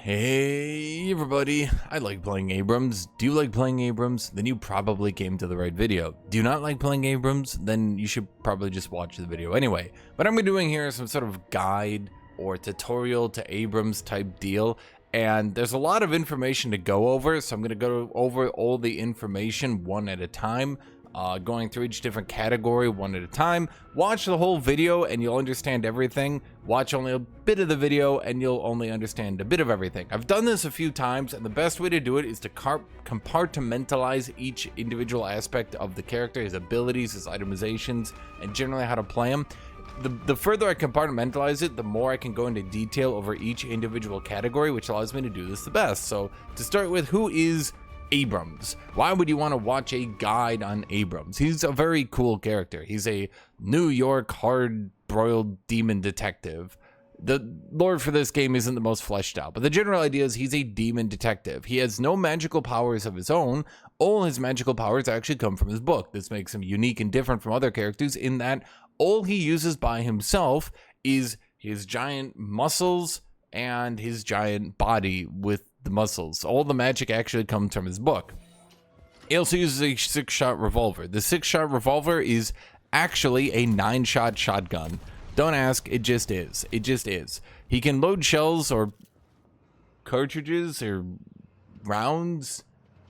Hey everybody, I like playing Abrams. Do you like playing Abrams? Then you probably came to the right video. Do you not like playing Abrams? Then you should probably just watch the video anyway. What I'm doing here is some sort of guide or tutorial to Abrams type deal. And there's a lot of information to go over, so I'm going to go over all the information one at a time. Going through each different category one at a time. Watch the whole video and you'll understand everything. Watch only a bit of the video and you'll only understand a bit of everything. I've done this a few times, and the best way to do it is to compartmentalize each individual aspect of the character, his abilities, his itemizations, and generally how to play him. The further I compartmentalize it, the more I can go into detail over each individual category, which allows me to do this the best. So to start with, who is Abrams? Why would you want to watch a guide on Abrams? He's a very cool character. He's a New York hard-broiled demon detective. The lore for this game isn't the most fleshed out, but the general idea is he's a demon detective. He has no magical powers of his own. All his magical powers actually come from his book. This makes him unique and different from other characters in that all he uses by himself is his giant muscles and his giant body with the muscles. All the magic actually comes from his book. He also uses a 6-shot revolver. The 6-shot revolver is actually a 9-shot shotgun. Don't ask, it just is. It just is. He can load shells or cartridges or rounds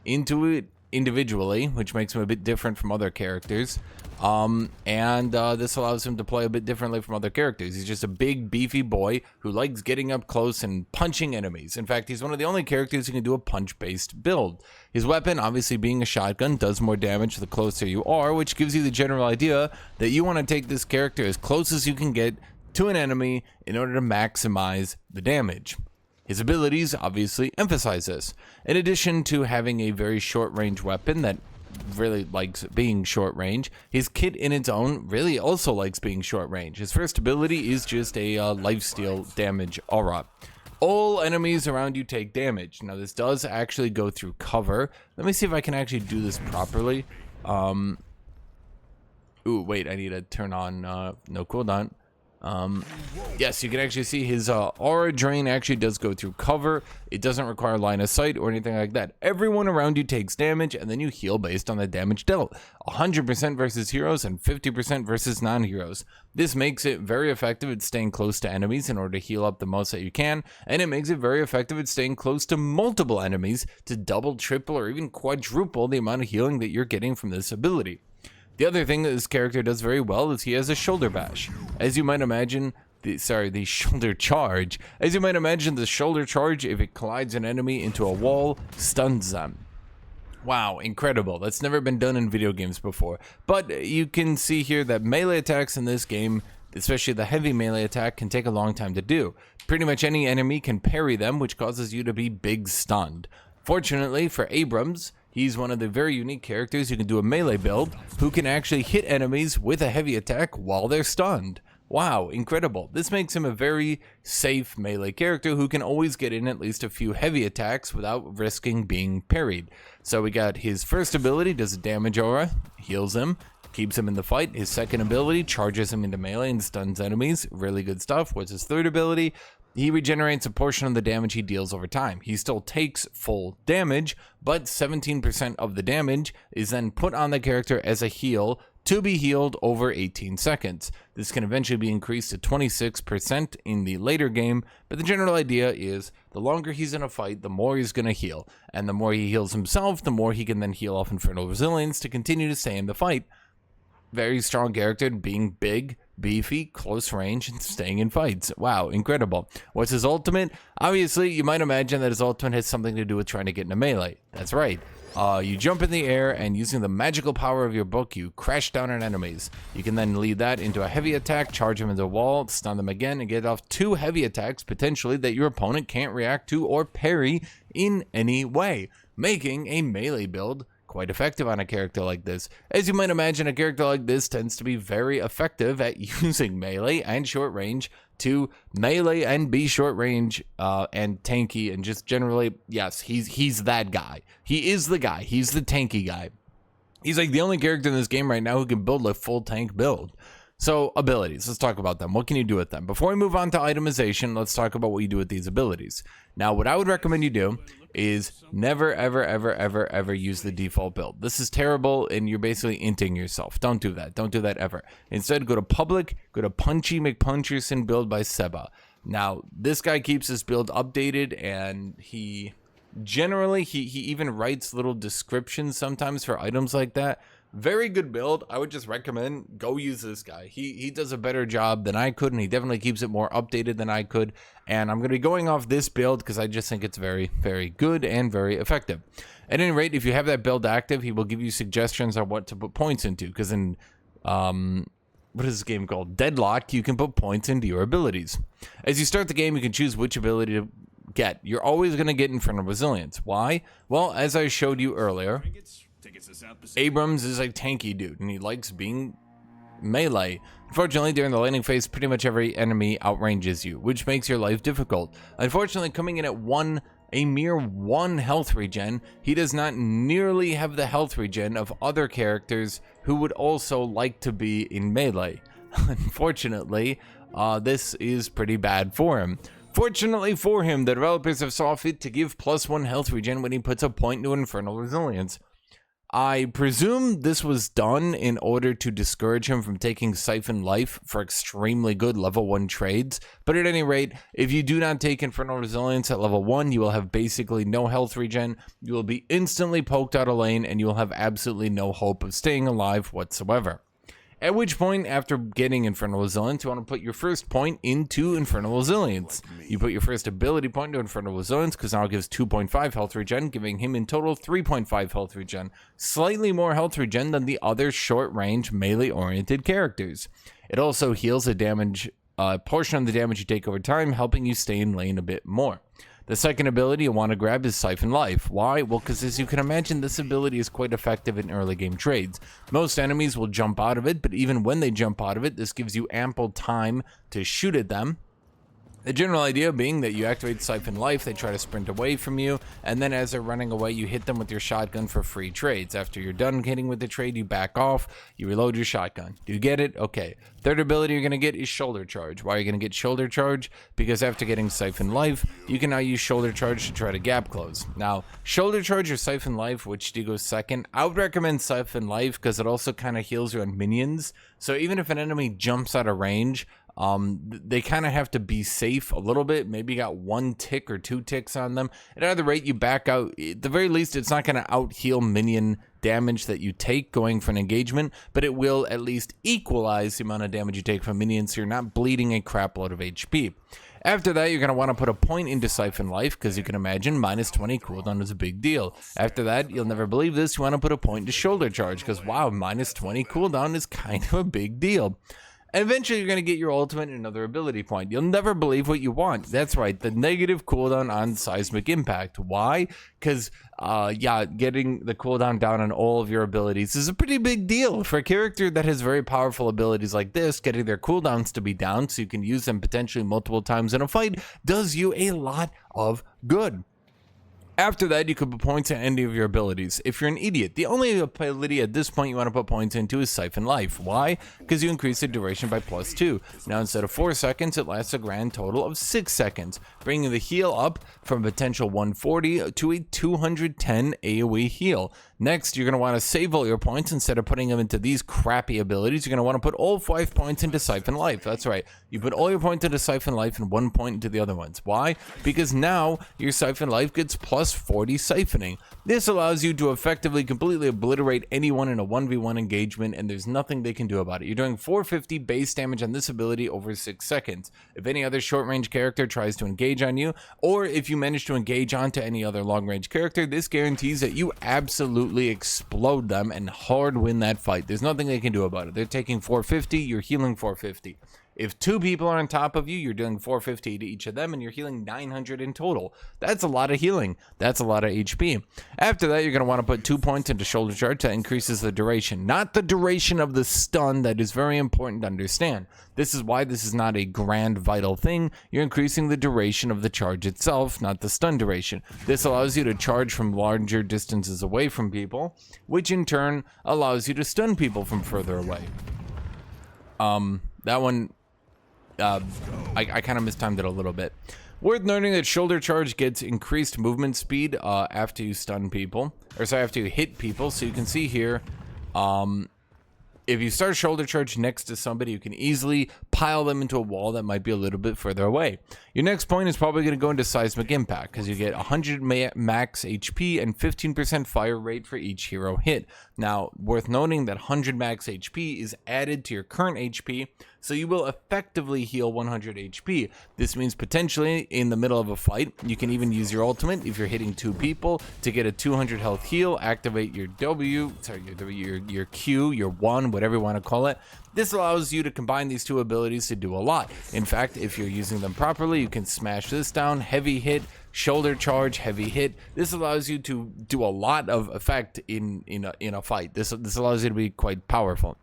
into it individually, which makes him a bit different from other characters. This allows him to play a bit differently from other characters. He's just a big, beefy boy who likes getting up close and punching enemies. In fact, he's one of the only characters who can do a punch-based build. His weapon, obviously being a shotgun, does more damage the closer you are, which gives you the general idea that you want to take this character as close as you can get to an enemy in order to maximize the damage. His abilities obviously emphasize this. In addition to having a very short-range weapon that really likes being short range, his kit in its own really also likes being short range. His first ability is just a lifesteal damage aura. All enemies around you take damage. Now this does actually go through cover. Let me see if I can actually do this properly. Ooh, wait, I need to turn on no cooldown. Yes, you can actually see his aura drain actually does go through cover. It doesn't require line of sight or anything like that. Everyone around you takes damage, and then you heal based on the damage dealt. 100% versus heroes and 50% versus non-heroes. This makes it very effective at staying close to enemies in order to heal up the most that you can, and it makes it very effective at staying close to multiple enemies to double, triple, or even quadruple the amount of healing that you're getting from this ability. The other thing that this character does very well is he has a shoulder bash. As you might imagine, the shoulder charge. As you might imagine, the shoulder charge, if it collides an enemy into a wall, stuns them. Wow, incredible. That's never been done in video games before. But you can see here that melee attacks in this game, especially the heavy melee attack, can take a long time to do. Pretty much any enemy can parry them, which causes you to be big stunned. Fortunately for Abrams, he's one of the very unique characters who can do a melee build, who can actually hit enemies with a heavy attack while they're stunned. Wow, incredible. This makes him a very safe melee character who can always get in at least a few heavy attacks without risking being parried. So we got his first ability, does a damage aura, heals him, keeps him in the fight. His second ability charges him into melee and stuns enemies. Really good stuff. What's his third ability? He regenerates a portion of the damage he deals over time. He still takes full damage, but 17% of the damage is then put on the character as a heal to be healed over 18 seconds. This can eventually be increased to 26% in the later game, but the general idea is the longer he's in a fight, the more he's going to heal. And the more he heals himself, the more he can then heal off Infernal Resilience to continue to stay in the fight. Very strong character, being big, beefy, close range, and staying in fights. Wow, incredible. What's his ultimate? Obviously, you might imagine that his ultimate has something to do with trying to get into melee. That's right. You jump in the air, and using the magical power of your book, you crash down on enemies. You can then lead that into a heavy attack, charge them into a wall, stun them again, and get off 2 heavy attacks, potentially, that your opponent can't react to or parry in any way, making a melee build quite effective on a character like this. As you might imagine, a character like this tends to be very effective at using melee and short range to melee and be short range and tanky, and just generally, yes, he's that guy. He is the guy. He's the tanky guy. He's like the only character in this game right now who can build a full tank build. So abilities, let's talk about them. What can you do with them? Before we move on to itemization, let's talk about what you do with these abilities. Now, what I would recommend you do is never, ever, ever, ever, ever use the default build. This is terrible, and you're basically inting yourself. Don't do that. Don't do that ever. Instead, go to public, go to Punchy McPuncherson build by Seba. Now, this guy keeps his build updated, and he generally, he even writes little descriptions sometimes for items like that. Very good build. I would just recommend go use this guy. He does a better job than I could, and he definitely keeps it more updated than I could. And I'm going to be going off this build because I just think it's very, very good and very effective. At any rate, if you have that build active, he will give you suggestions on what to put points into. Because in, what is this game called? Deadlock, you can put points into your abilities. As you start the game, you can choose which ability to get. You're always going to get Infernal Resilience. Why? Well, as I showed you earlier, Abrams is a tanky dude, and he likes being melee. Unfortunately, during the landing phase, pretty much every enemy outranges you, which makes your life difficult. Unfortunately, coming in at a mere 1 health regen, he does not nearly have the health regen of other characters who would also like to be in melee. Unfortunately, this is pretty bad for him. Fortunately for him, the developers have saw fit to give +1 health regen when he puts a point into Infernal Resilience. I presume this was done in order to discourage him from taking Siphon Life for extremely good level 1 trades, but at any rate, if you do not take Infernal Resilience at level 1, you will have basically no health regen, you will be instantly poked out of lane, and you will have absolutely no hope of staying alive whatsoever. At which point, after getting Infernal Resilience, you want to put your first point into Infernal Resilience. You put your first ability point into Infernal Resilience, because now it gives 2.5 health regen, giving him in total 3.5 health regen. Slightly more health regen than the other short-range, melee-oriented characters. It also heals a portion of the damage you take over time, helping you stay in lane a bit more. The second ability you want to grab is Siphon Life. Why? Well, because as you can imagine, this ability is quite effective in early game trades. Most enemies will jump out of it, but even when they jump out of it, this gives you ample time to shoot at them. The general idea being that you activate Siphon Life, they try to sprint away from you, and then as they're running away, you hit them with your shotgun for free trades. After you're done hitting with the trade, you back off, you reload your shotgun. Do you get it? Okay. Third ability you're going to get is Shoulder Charge. Why are you going to get Shoulder Charge? Because after getting Siphon Life, you can now use Shoulder Charge to try to gap close. Now, Shoulder Charge or Siphon Life, which do you go second? I would recommend Siphon Life because it also kind of heals you on minions. So even if an enemy jumps out of range, they kind of have to be safe a little bit. Maybe you got 1 tick or 2 ticks on them. At either rate, you back out. At the very least, it's not going to out heal minion damage that you take going for an engagement, but it will at least equalize the amount of damage you take from minions, so you're not bleeding a crap load of HP. After that, you're going to want to put a point into Siphon Life, because you can imagine -20 cooldown is a big deal. After that, you'll never believe this, you want to put a point into Shoulder Charge, because wow, -20 cooldown is kind of a big deal. And eventually you're going to get your ultimate and another ability point. You'll never believe what you want. That's right, the negative cooldown on Seismic Impact. Why? Because, yeah, getting the cooldown down on all of your abilities is a pretty big deal. For a character that has very powerful abilities like this, getting their cooldowns to be down so you can use them potentially multiple times in a fight does you a lot of good. After that, you could put points in any of your abilities. If you're an idiot, the only ability at this point you want to put points into is Siphon Life. Why? Because you increase the duration by +2. Now, instead of 4 seconds, it lasts a grand total of 6 seconds, bringing the heal up from a potential 140 to a 210 AoE heal. Next, you're going to want to save all your points. Instead of putting them into these crappy abilities, you're going to want to put all 5 points into Siphon Life. That's right. You put all your points into Siphon Life and 1 point into the other ones. Why? Because now your Siphon Life gets +40 siphoning. This allows you to effectively completely obliterate anyone in a 1v1 engagement, and there's nothing they can do about it. You're doing 450 base damage on this ability over 6 seconds. If any other short-range character tries to engage on you, or if you manage to engage onto any other long-range character, this guarantees that you absolutely explode them and hard win that fight. There's nothing they can do about it. They're taking 450, you're healing 450. If 2 people are on top of you, you're doing 450 to each of them, and you're healing 900 in total. That's a lot of healing. That's a lot of HP. After that, you're going to want to put 2 points into Shoulder Charge that increases the duration. Not the duration of the stun. That is very important to understand. This is why this is not a grand vital thing. You're increasing the duration of the charge itself, not the stun duration. This allows you to charge from larger distances away from people, which in turn allows you to stun people from further away. That one, I kind of mistimed it a little bit. Worth noting that shoulder charge gets increased movement speed after you stun people, or sorry, after you hit people. So you can see here, if you start shoulder charge next to somebody, you can easily pile them into a wall that might be a little bit further away. Your next point is probably going to go into seismic impact, because you get 100 max HP and 15% fire rate for each hero hit. Now, worth noting that 100 max HP is added to your current HP, so you will effectively heal 100 HP. This means potentially in the middle of a fight, you can even use your ultimate if you're hitting 2 people to get a 200 health heal, activate your your Q, your 1, whatever you want to call it. This allows you to combine these 2 abilities to do a lot. In fact, if you're using them properly, you can smash this down, heavy hit, shoulder charge, heavy hit. This allows you to do a lot of effect in a fight. This allows you to be quite powerful.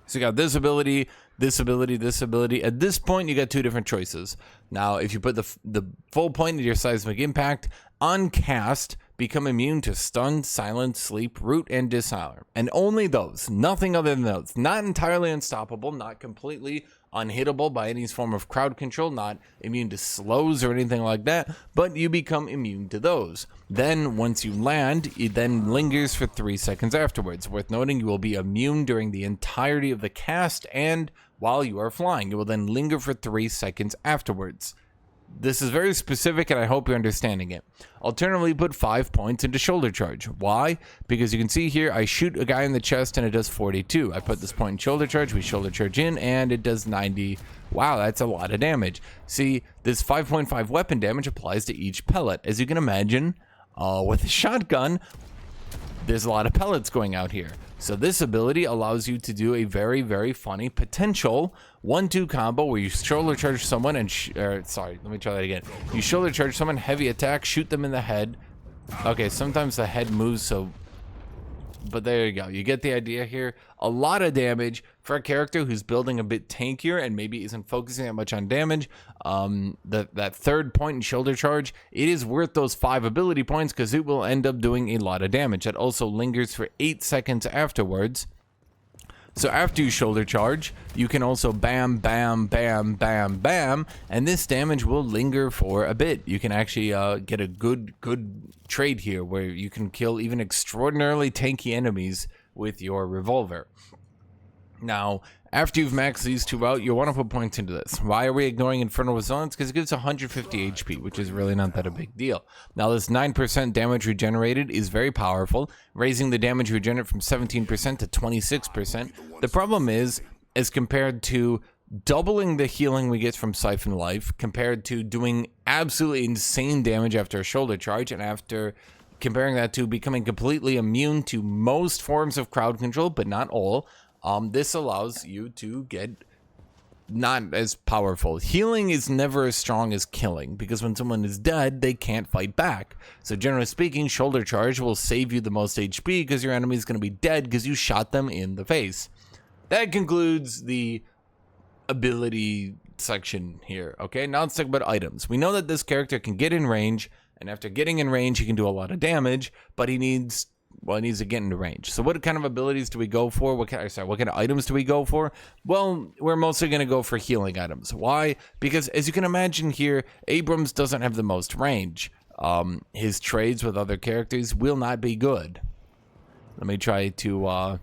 So you got this ability, this ability, this ability. At this point, you got 2 different choices. Now, if you put the full point of your seismic impact on cast, become immune to stun, silence, sleep, root, and disarm. And only those, nothing other than those. Not entirely unstoppable, not completely unhittable by any form of crowd control, not immune to slows or anything like that, but you become immune to those. Then once you land, it then lingers for 3 seconds afterwards. Worth noting, you will be immune during the entirety of the cast and while you are flying. It will then linger for 3 seconds afterwards. This is very specific, and I hope you're understanding it. Alternatively, put 5 points into shoulder charge. Why? Because you can see here, I shoot a guy in the chest and it does 42. I put this point in shoulder charge, we shoulder charge in, and it does 90. Wow, that's a lot of damage. See, this 5.5 weapon damage applies to each pellet. As you can imagine, with a shotgun, there's a lot of pellets going out here. So this ability allows you to do a very, very funny potential 1-2 combo where you shoulder charge someone and sorry, let me try that again. You shoulder charge someone, heavy attack, shoot them in the head. Okay, sometimes the head moves, so but there you go. You get the idea here. A lot of damage for a character who's building a bit tankier and maybe isn't focusing that much on damage. That 3rd point in shoulder charge, it is worth those 5 ability points because it will end up doing a lot of damage. That also lingers for 8 seconds afterwards. So after you shoulder charge, you can also bam, bam, bam, bam, bam, and this damage will linger for a bit. You can actually get a good trade here where you can kill even extraordinarily tanky enemies with your revolver. Now, after you've maxed these 2 out, you'll want to put points into this. Why are we ignoring Infernal Resonance? Because it gives 150 HP, which is really not that a big deal. Now, this 9% damage regenerated is very powerful, raising the damage regenerate from 17% to 26%. The problem is, as compared to doubling the healing we get from Siphon Life, compared to doing absolutely insane damage after a shoulder charge, and after comparing that to becoming completely immune to most forms of crowd control, but not all, this allows you to get not as powerful. Healing is never as strong as killing, because when someone is dead, they can't fight back. So generally speaking, shoulder charge will save you the most HP because your enemy is going to be dead because you shot them in the face. That concludes the ability section here. Okay, now let's talk about items. We know that this character can get in range, and after getting in range, he can do a lot of damage, but he needs to get into range. So what kind of abilities do we go for? What kind of items do we go for? Well, we're mostly going to go for healing items. Why? Because as you can imagine here, Abrams doesn't have the most range. His trades with other characters will not be good. Let me try to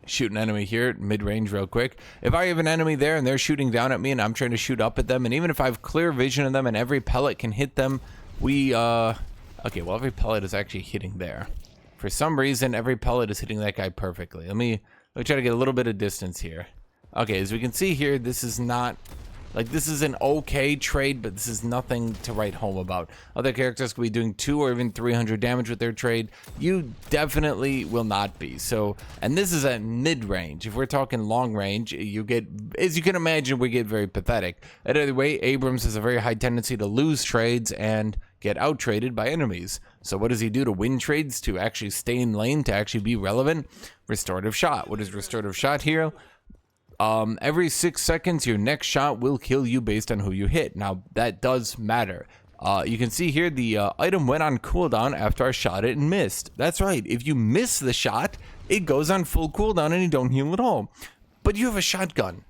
shoot an enemy here at mid-range real quick. If I have an enemy there and they're shooting down at me and I'm trying to shoot up at them, and even if I have clear vision of them and every pellet can hit them, okay, well, every pellet is actually hitting there. For some reason, every pellet is hitting that guy perfectly. Let me try to get a little bit of distance here. Okay, as we can see here, this is not, like, this is an okay trade, but this is nothing to write home about. Other characters could be doing 200 or even 300 damage with their trade. You definitely will not be. So, and this is at mid-range. If we're talking long range, you get, as you can imagine, we get very pathetic. Either way, Abrams has a very high tendency to lose trades and get out-traded by enemies. So what does he do to win trades, to actually stay in lane, to actually be relevant? Restorative shot. What is restorative shot here? Every 6 seconds, your next shot will kill you based on who you hit. Now, that does matter. You can see here the item went on cooldown after I shot it and missed. That's right. If you miss the shot, it goes on full cooldown and you don't heal at all. but you have a shotgun.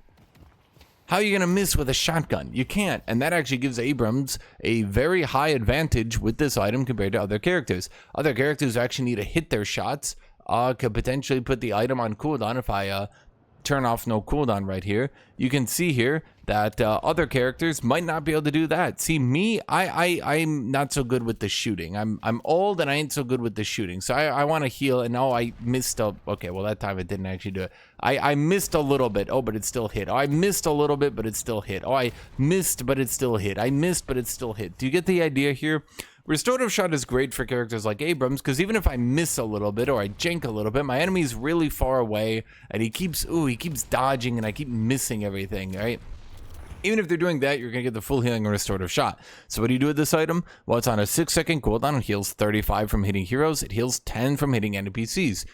How are you going to miss with a shotgun? You can't, and that actually gives Abrams a very high advantage with this item compared to other characters. Other characters who actually need to hit their shots could potentially put the item on cooldown. If I turn off no cooldown right here, you can see here that other characters might not be able to do that. See, me, I'm not so good with the shooting. I'm old and I ain't so good with the shooting. So I want to heal, and oh, I missed a, okay, well that time it didn't actually do it. I missed a little bit, oh, but it still hit. Oh, I missed a little bit, but it still hit. Oh, I missed, but it still hit. I missed, but it still hit. Do you get the idea here? Restorative Shot is great for characters like Abrams, because even if I miss a little bit or I jank a little bit, my enemy's really far away, and he keeps dodging, and I keep missing everything, right? Even if they're doing that, you're going to get the full healing and Restorative Shot. So what do you do with this item? Well, it's on a 6-second cooldown. It heals 35 from hitting heroes. It heals 10 from hitting NPCs.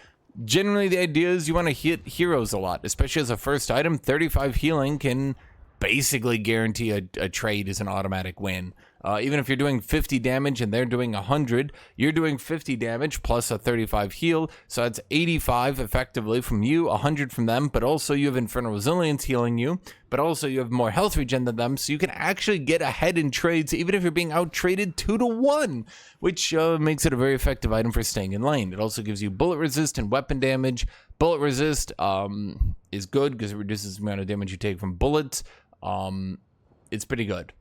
Generally, the idea is you want to hit heroes a lot, especially as a first item. 35 healing can basically guarantee a trade is an automatic win. Even if you're doing 50 damage and they're doing 100, you're doing 50 damage plus a 35 heal, so that's 85 effectively from you, 100 from them, but also you have Infernal Resilience healing you, but also you have more health regen than them, so you can actually get ahead in trades even if you're being out-traded 2-to-1, which makes it a very effective item for staying in lane. It also gives you bullet resist and weapon damage. Bullet resist is good because it reduces the amount of damage you take from bullets. It's pretty good.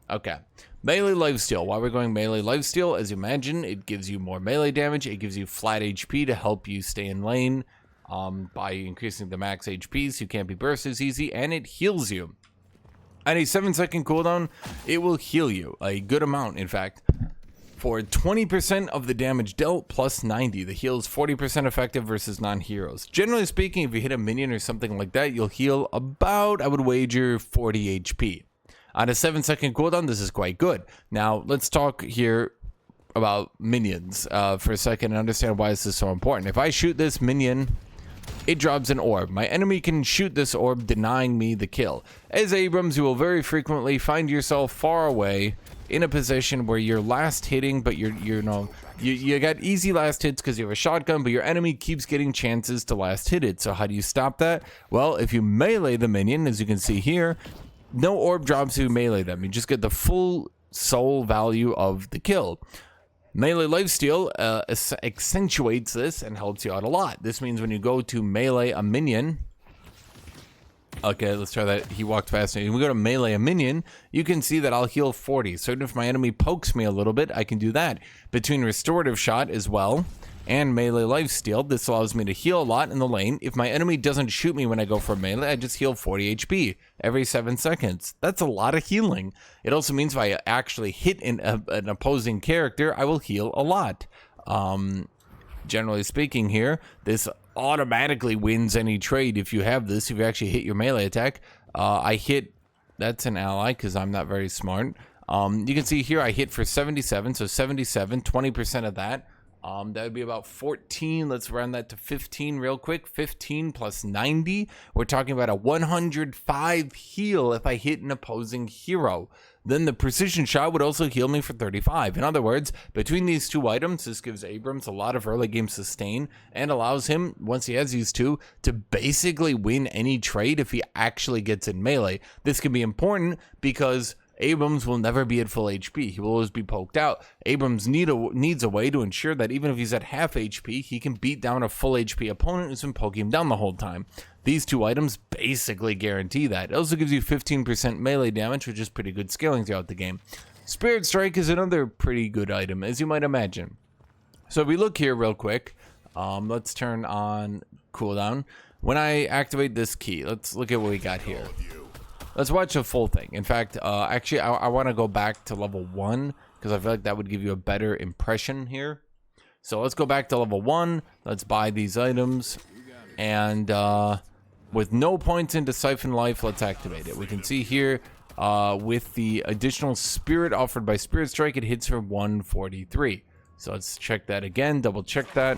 Okay, melee lifesteal. While we're going melee lifesteal, as you imagine, it gives you more melee damage. It gives you flat HP to help you stay in lane by increasing the max HP so you can't be burst as easy, and it heals you. At a 7-second cooldown, it will heal you, a good amount, in fact, for 20% of the damage dealt plus 90. The heal is 40% effective versus non-heroes. Generally speaking, if you hit a minion or something like that, you'll heal about, I would wager, 40 HP. On a 7-second cooldown, this is quite good. Now, let's talk here about minions for a second and understand why this is so important. If I shoot this minion, it drops an orb. My enemy can shoot this orb, denying me the kill. As Abrams, you will very frequently find yourself far away in a position where you're last hitting, but you got easy last hits because you have a shotgun, but your enemy keeps getting chances to last hit it. So how do you stop that? Well, if you melee the minion, as you can see here, no orb drops you melee them. You just get the full soul value of the kill. Melee lifesteal accentuates this and helps you out a lot. This means when you go to melee a minion, okay, let's try that. He walked fast. When we go to melee a minion, you can see that I'll heal 40. So if my enemy pokes me a little bit, I can do that. Between Restorative Shot as well and melee lifesteal, this allows me to heal a lot in the lane. If my enemy doesn't shoot me when I go for melee, I just heal 40 HP every 7 seconds. That's a lot of healing. It also means if I actually hit an opposing character, I will heal a lot. Generally speaking here, this automatically wins any trade if you have this, if you actually hit your melee attack. I hit, that's an ally because I'm not very smart. You can see here I hit for 77, so 77, 20% of that. That would be about 14. Let's round that to 15 real quick. 15 plus 90. We're talking about a 105 heal if I hit an opposing hero. Then the precision shot would also heal me for 35. In other words, between these two items, this gives Abrams a lot of early game sustain and allows him, once he has these two, to basically win any trade if he actually gets in melee. This can be important because Abrams will never be at full HP. He will always be poked out. Abrams needs a way to ensure that even if he's at half HP, he can beat down a full HP opponent who's been poking him down the whole time. These two items basically guarantee that. It also gives you 15% melee damage, which is pretty good scaling throughout the game. Spirit Strike is another pretty good item, as you might imagine. So if we look here real quick, let's turn on cooldown. When I activate this key, let's look at what we got here. Let's watch the full thing. In fact, actually, I want to go back to level 1 because I feel like that would give you a better impression here. So let's go back to level 1. Let's buy these items. And with no points into Siphon Life, let's activate it. We can see here with the additional spirit offered by Spirit Strike, it hits for 143. So let's check that again, double check that.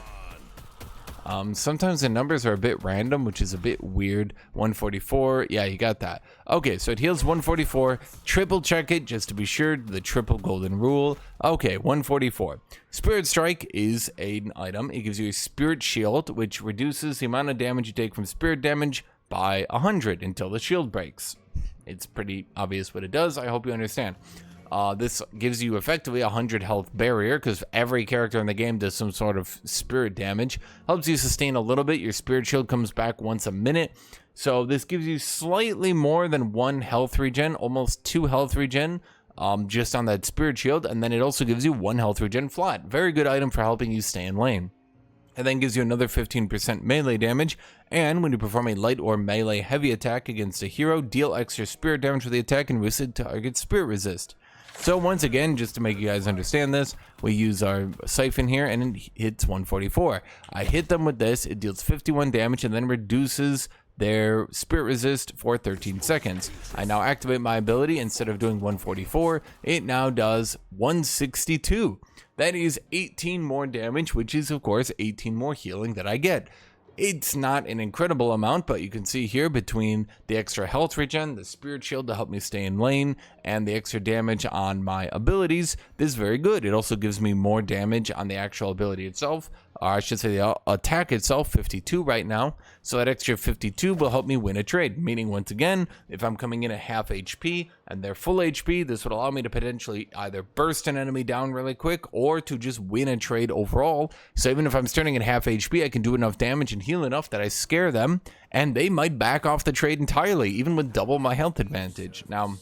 Sometimes the numbers are a bit random, which is a bit weird. 144, yeah, you got that. Okay, so it heals 144. Triple check it just to be sure, the triple golden rule. Okay, 144. Spirit Strike is an item. It gives you a Spirit Shield, which reduces the amount of damage you take from spirit damage by 100 until the shield breaks. It's pretty obvious what it does. I hope you understand. This gives you effectively 100 health barrier because every character in the game does some sort of spirit damage. Helps you sustain a little bit. Your spirit shield comes back once a minute. So this gives you slightly more than 1 health regen, almost 2 health regen, just on that spirit shield. And then it also gives you 1 health regen flat. Very good item for helping you stay in lane. It then gives you another 15% melee damage, and when you perform a light or melee heavy attack against a hero, deal extra spirit damage with the attack and resist target spirit resist. So once again, just to make you guys understand this, we use our siphon here and it hits 144. I hit them with this, it deals 51 damage and then reduces their spirit resist for 13 seconds. I now activate my ability. Instead of doing 144, it now does 162. That is 18 more damage, which is of course 18 more healing that I get. It's not an incredible amount, but you can see here between the extra health regen, the spirit shield to help me stay in lane, and the extra damage on my abilities, this is very good. It also gives me more damage on the actual ability itself. I should say the attack itself, 52 right now. So that extra 52 will help me win a trade. Meaning, once again, if I'm coming in at half HP and they're full HP, this would allow me to potentially either burst an enemy down really quick or to just win a trade overall. So even if I'm starting at half HP, I can do enough damage and heal enough that I scare them, and they might back off the trade entirely, even with double my health advantage. Now,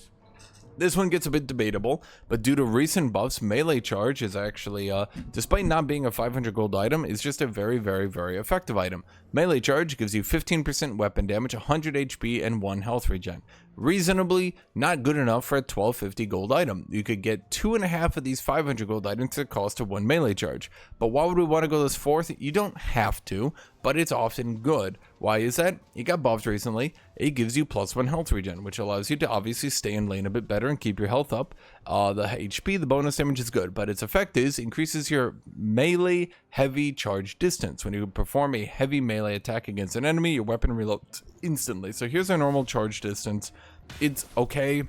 this one gets a bit debatable, but due to recent buffs, melee charge is actually, despite not being a 500 gold item, is just a very, very, very effective item. Melee charge gives you 15% weapon damage, 100 HP, and 1 health regen. Reasonably not good enough for a 1250 gold item. You could get 2.5 of these 500 gold items at cost of 1 melee charge. But why would we want to go this fourth? You don't have to, but it's often good. Why is that? It got buffed recently. It gives you +1 health regen, which allows you to obviously stay in lane a bit better and keep your health up. The HP, the bonus damage is good, but its effect is increases your melee heavy charge distance. When you perform a heavy melee attack against an enemy, your weapon reloads instantly. So here's our normal charge distance. It's okay.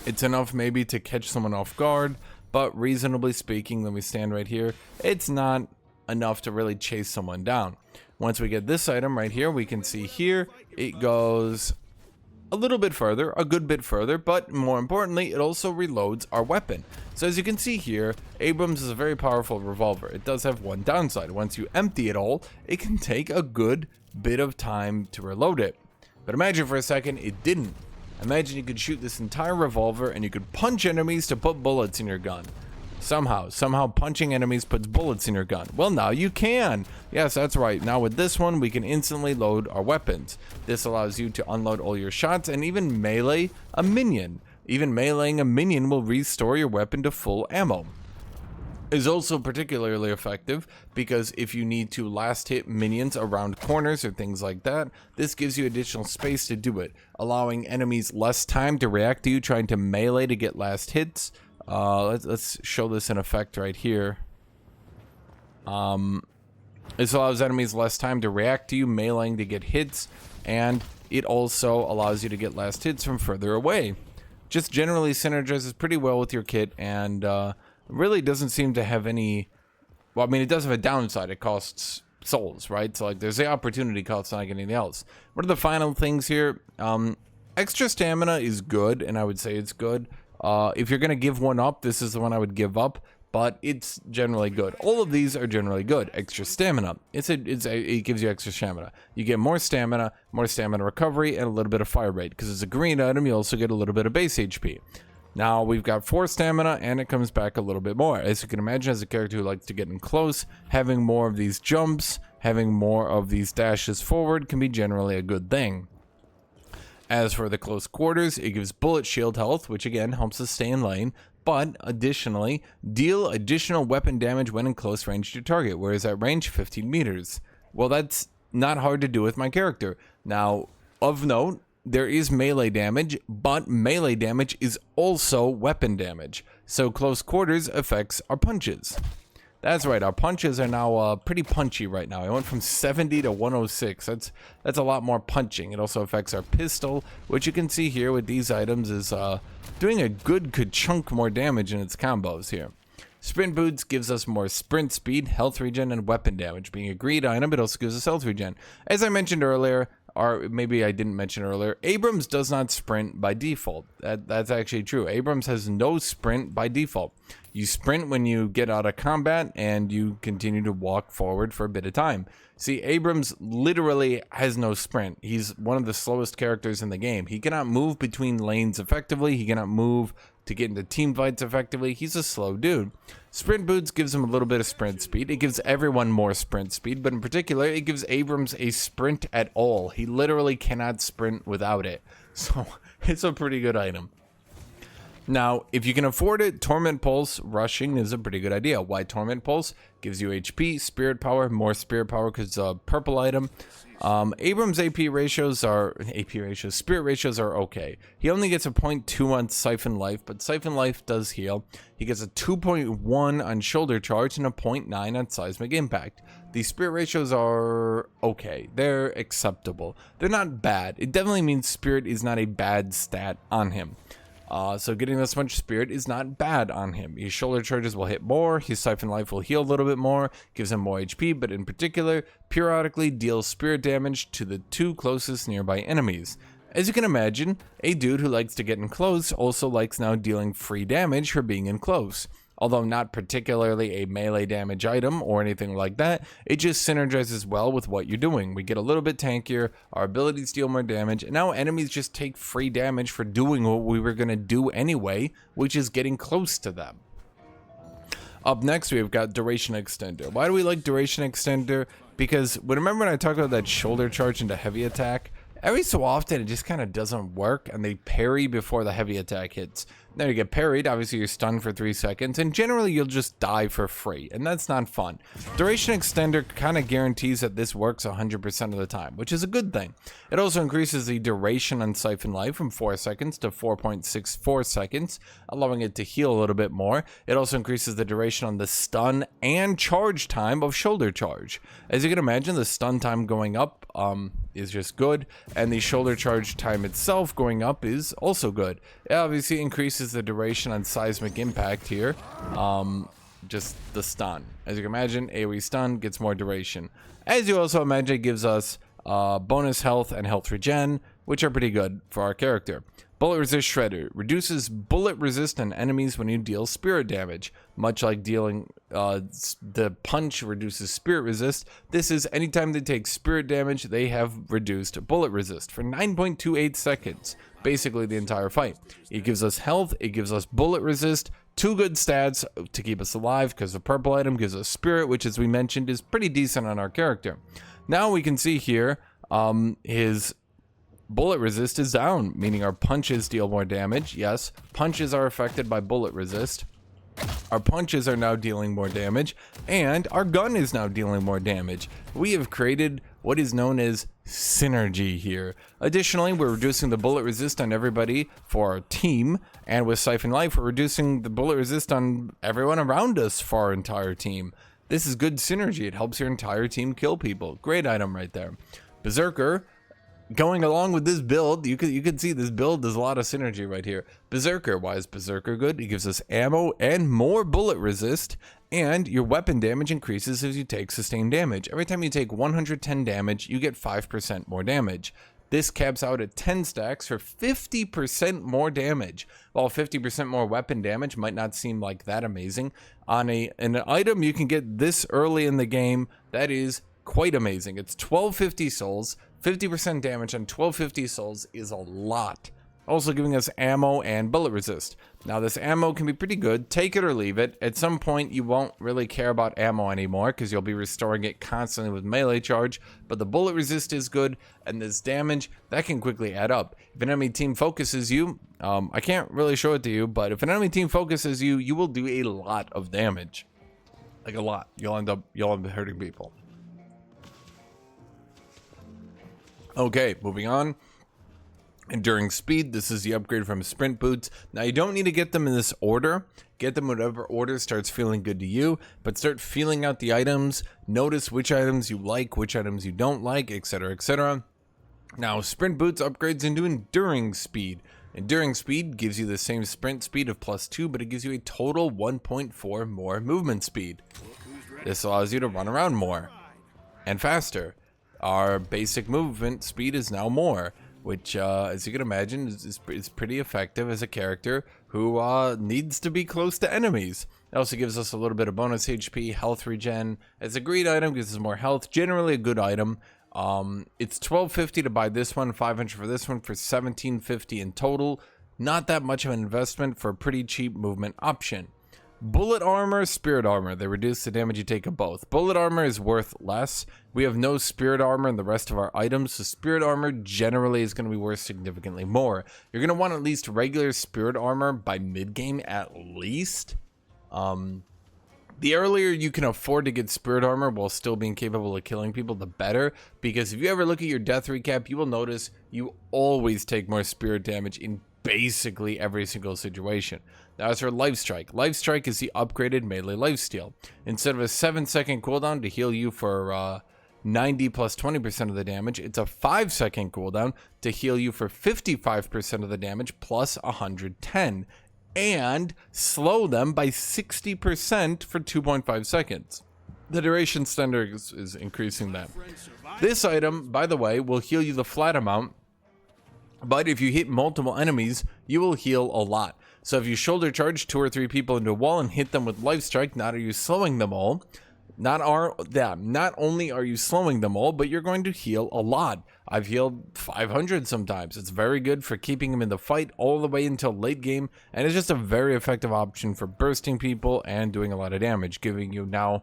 It's enough maybe to catch someone off guard, but reasonably speaking, let me stand right here, it's not enough to really chase someone down. Once we get this item right here, we can see here it goes a little bit further, a good bit further, but more importantly, it also reloads our weapon. So as you can see here, Abrams is a very powerful revolver. It does have one downside. Once you empty it all, it can take a good bit of time to reload it. But imagine for a second it didn't. Imagine you could shoot this entire revolver and you could punch enemies to put bullets in your gun. Somehow punching enemies puts bullets in your gun. Well, now you can. Yes, that's right. Now with this one, we can instantly load our weapons. This allows you to unload all your shots and even melee a minion. Even meleeing a minion will restore your weapon to full ammo. Is also particularly effective because if you need to last hit minions around corners or things like that, this gives you additional space to do it, allowing enemies less time to react to you trying to melee to get last hits. Let's show this in effect right here. This allows enemies less time to react to you meleeing to get hits, and it also allows you to get last hits from further away. Just generally synergizes pretty well with your kit, and really doesn't seem to have any, well, I mean, it does have a downside. It costs souls, right? So like there's the opportunity cost like anything else. What are the final things here? Extra stamina is good, and I would say it's good. If you're gonna give one up, this is the one I would give up, but it's generally good. All of these are generally good. Extra stamina, it gives you extra stamina. You get more stamina recovery, and a little bit of fire rate. Because it's a green item, you also get a little bit of base HP. Now we've got 4 stamina, and it comes back a little bit more. As you can imagine, as a character who likes to get in close, having more of these jumps, having more of these dashes forward can be generally a good thing. As for the close quarters, it gives bullet shield health, which again helps us stay in lane, but additionally, deal additional weapon damage when in close range to your target, whereas at range 15 meters. Well, that's not hard to do with my character. Now, of note, there is melee damage, but melee damage is also weapon damage. So close quarters affects our punches. That's right, our punches are now pretty punchy right now. I went from 70 to 106. That's a lot more punching. It also affects our pistol, which you can see here with these items is doing a good chunk more damage in its combos here. Sprint boots gives us more sprint speed, health regen, and weapon damage. Being a greed item, it also gives us health regen. As I mentioned earlier, or maybe I didn't mention earlier, Abrams does not sprint by default. That's actually true. Abrams has no sprint by default. You sprint when you get out of combat, and you continue to walk forward for a bit of time. See, Abrams literally has no sprint. He's one of the slowest characters in the game. He cannot move between lanes effectively. He cannot move to get into team fights effectively. He's a slow dude. Sprint boots gives him a little bit of sprint speed. It gives everyone more sprint speed, but in particular, it gives Abrams a sprint at all. He literally cannot sprint without it. So it's a pretty good item. Now, if you can afford it, Torment Pulse rushing is a pretty good idea. Why Torment Pulse? Gives you HP, Spirit Power, more Spirit Power because it's a purple item. Abrams' Spirit ratios are okay. He only gets a 0.2 on Siphon Life, but Siphon Life does heal. He gets a 2.1 on Shoulder Charge and a 0.9 on Seismic Impact. These Spirit ratios are okay. They're acceptable. They're not bad. It definitely means Spirit is not a bad stat on him. So getting this much Spirit is not bad on him. His Shoulder Charges will hit more, his Siphon Life will heal a little bit more, gives him more HP, but in particular, periodically deals Spirit damage to the 2 closest nearby enemies. As you can imagine, a dude who likes to get in close also likes now dealing free damage for being in close. Although not particularly a melee damage item or anything like that, it just synergizes well with what you're doing. We get a little bit tankier, our abilities deal more damage, and now enemies just take free damage for doing what we were going to do anyway, which is getting close to them. Up next, we've got Duration Extender. Why do we like Duration Extender? Because remember when I talked about that Shoulder Charge into heavy attack? Every so often, it just kind of doesn't work, and they parry before the heavy attack hits. Now you get parried, obviously you're stunned for 3 seconds, and generally you'll just die for free, and that's not fun. Duration Extender kind of guarantees that this works 100% of the time, which is a good thing. It also increases the duration on Siphon Life from 4 seconds to 4.64 seconds, allowing it to heal a little bit more. It also increases the duration on the stun and charge time of Shoulder Charge. As you can imagine, the stun time going up is just good, and the Shoulder Charge time itself going up is also good. It obviously increases the duration on Seismic Impact here, just the stun. As you can imagine, AoE stun gets more duration. As you also imagine, it gives us bonus health and health regen, which are pretty good for our character. Bullet Resist Shredder reduces bullet resist on enemies when you deal spirit damage. Much like dealing the punch reduces spirit resist, this is anytime they take spirit damage, they have reduced bullet resist for 9.28 seconds, basically the entire fight. It gives us health, it gives us bullet resist, 2 good stats to keep us alive because the purple item gives us spirit, which as we mentioned is pretty decent on our character. Now we can see here his bullet resist is down, meaning our punches deal more damage. Yes, punches are affected by bullet resist. Our punches are now dealing more damage, and our gun is now dealing more damage. We have created what is known as synergy here. Additionally, we're reducing the bullet resist on everybody for our team, and with Siphon Life, we're reducing the bullet resist on everyone around us for our entire team. This is good synergy. It helps your entire team kill people. Great item right there. Berserker. Going along with this build, you could see this build does a lot of synergy right here. Berserker, why is Berserker good? It gives us ammo and more bullet resist, and your weapon damage increases as you take sustained damage. Every time you take 110 damage, you get 5% more damage. This caps out at 10 stacks for 50% more damage. While 50% more weapon damage might not seem like that amazing, on an item you can get this early in the game, that is quite amazing. It's 1250 souls. 50% damage on 1250 souls is a lot. Also giving us ammo and bullet resist. Now this ammo can be pretty good. Take it or leave it. At some point you won't really care about ammo anymore because you'll be restoring it constantly with melee charge. But the bullet resist is good, and this damage, that can quickly add up. If an enemy team focuses you, I can't really show it to you, but if an enemy team focuses you, you will do a lot of damage. Like a lot. You'll end up hurting people. Okay, moving on. Enduring Speed, this is the upgrade from Sprint Boots. Now you don't need to get them in this order. Get them whatever order starts feeling good to you, but start feeling out the items. Notice which items you like, which items you don't like, etc, etc. Now Sprint Boots upgrades into Enduring Speed. Enduring Speed gives you the same sprint speed of +2, but it gives you a total 1.4 more movement speed. This allows you to run around more and faster. our basic movement speed is now more, which, as you can imagine, is pretty effective as a character who needs to be close to enemies. It also gives us a little bit of bonus HP, health regen. As a greed item, gives us more health. Generally a good item. It's $12.50 to buy this one, $500 for this one, for $17.50 in total. Not that much of an investment for a pretty cheap movement option. Bullet armor, spirit armor. They reduce the damage you take of both. Bullet armor is worth less. We have no spirit armor in the rest of our items, so spirit armor generally is going to be worth significantly more. You're going to want at least regular spirit armor by mid-game at least. The earlier you can afford to get spirit armor while still being capable of killing people, the better. Because if you ever look at your death recap, you will notice you always take more spirit damage in basically every single situation. Now as for Life Strike. Life Strike is the upgraded melee lifesteal. Instead of a 7-second cooldown to heal you for 90 plus 20% of the damage, it's a 5-second cooldown to heal you for 55% of the damage plus 110. And slow them by 60% for 2.5 seconds. The duration standard is increasing that. This item, by the way, will heal you the flat amount, but if you hit multiple enemies, you will heal a lot. So if you shoulder charge 2 or 3 people into a wall and hit them with Life Strike, not are you slowing them all, not only are you slowing them all, but you're going to heal a lot. I've healed 500 sometimes. It's very good for keeping them in the fight all the way until late game, and it's just a very effective option for bursting people and doing a lot of damage, giving you now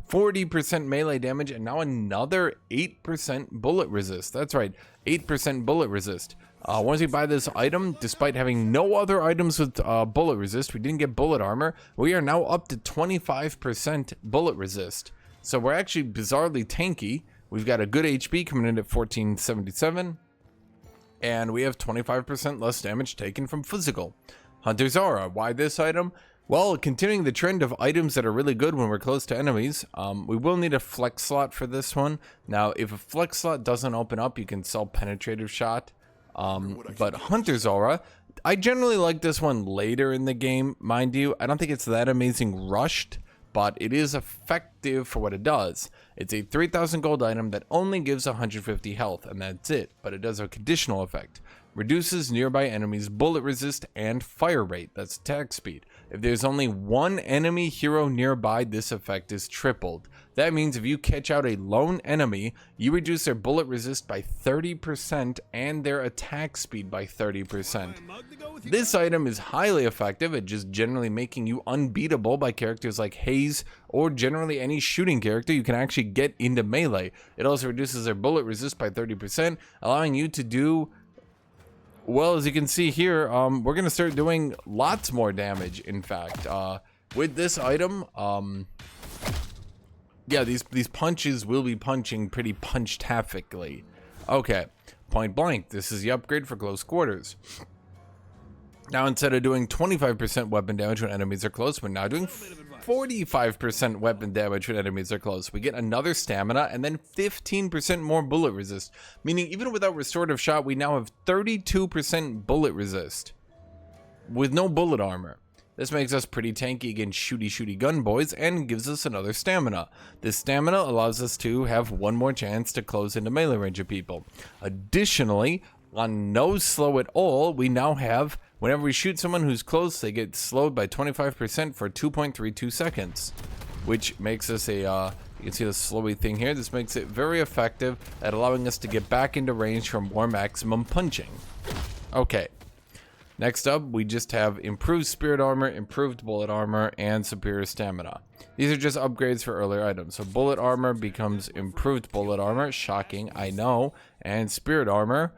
40% melee damage and now another 8% bullet resist. That's right, 8% bullet resist. Once you buy this item, despite having no other items with bullet resist, we didn't get bullet armor, we are now up to 25% bullet resist. So we're actually bizarrely tanky. We've got a good HP coming in at 1477, and we have 25% less damage taken from physical. Hunter's Aura. Why this item? Well, continuing the trend of items that are really good when we're close to enemies, we will need a flex slot for this one. Now, if a flex slot doesn't open up, you can sell Penetrative Shot. But Hunter's Aura, I generally like this one later in the game, mind you. I don't think it's that amazing rushed, but it is effective for what it does. It's a 3,000 gold item that only gives 150 health, and that's it, but it does a conditional effect. Reduces nearby enemies' bullet resist and fire rate, that's attack speed. If there's only one enemy hero nearby, this effect is tripled. That means if you catch out a lone enemy, you reduce their bullet resist by 30% and their attack speed by 30%. This item is highly effective at just generally making you unbeatable by characters like Haze or generally any shooting character you can actually get into melee. It also reduces their bullet resist by 30%, allowing you to do, well, as you can see here, we're going to start doing lots more damage, in fact. With this item, yeah, these punches will be punching pretty punch-tafically. Okay, Point Blank. This is the upgrade for close quarters. Now, instead of doing 25% weapon damage when enemies are close, we're now doing 45% weapon damage when enemies are close. We get another stamina and then 15% more bullet resist, meaning even without restorative shot, we now have 32% bullet resist with no bullet armor. This makes us pretty tanky against shooty gun boys and gives us another stamina. This stamina allows us to have one more chance to close into melee range of people. Additionally, on no slow at all, we now have, whenever we shoot someone who's close, they get slowed by 25% for 2.32 seconds, which makes us a, you can see the slowy thing here. This makes it very effective at allowing us to get back into range for more maximum punching. Okay. Next up, we just have improved spirit armor, improved bullet armor, and superior stamina. These are just upgrades for earlier items. So bullet armor becomes improved bullet armor. Shocking, I know. And spirit armor,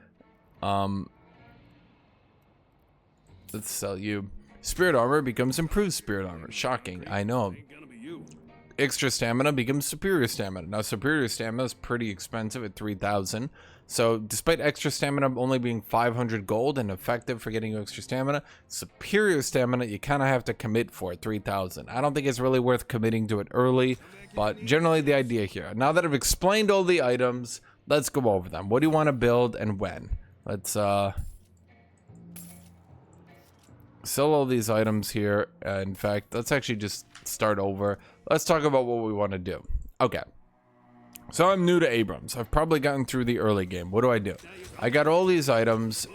let's sell you. Spirit armor becomes improved spirit armor. Shocking, I know. Extra stamina becomes superior stamina. Now, superior stamina is pretty expensive at 3,000. So, despite extra stamina only being 500 gold and effective for getting extra stamina, superior stamina you kind of have to commit for at 3,000. I don't think it's really worth committing to it early, but generally the idea here. Now that I've explained all the items, let's go over them. What do you want to build and when? Let's sell all these items here. In fact, let's actually just start over. Let's talk about what we want to do. Okay. So I'm new to Abrams. I've probably gotten through the early game. What do? I got all these items.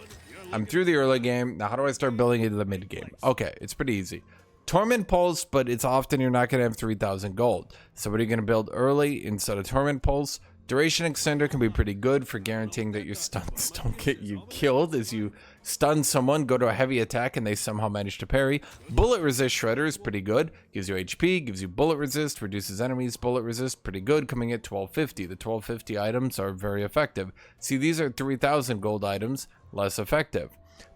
I'm through the early game. Now how do I start building into the mid game? Okay, it's pretty easy. Torment Pulse, but it's often you're not going to have 3,000 gold. So what are you going to build early instead of Torment Pulse? Duration Extender can be pretty good for guaranteeing that your stuns don't get you killed as you stun someone, go to a heavy attack, and they somehow manage to parry. Bullet Resist Shredder is pretty good. Gives you HP, gives you bullet resist, reduces enemies bullet resist, pretty good, coming at 1250. The 1250 items are very effective. See, these are 3,000 gold items, less effective.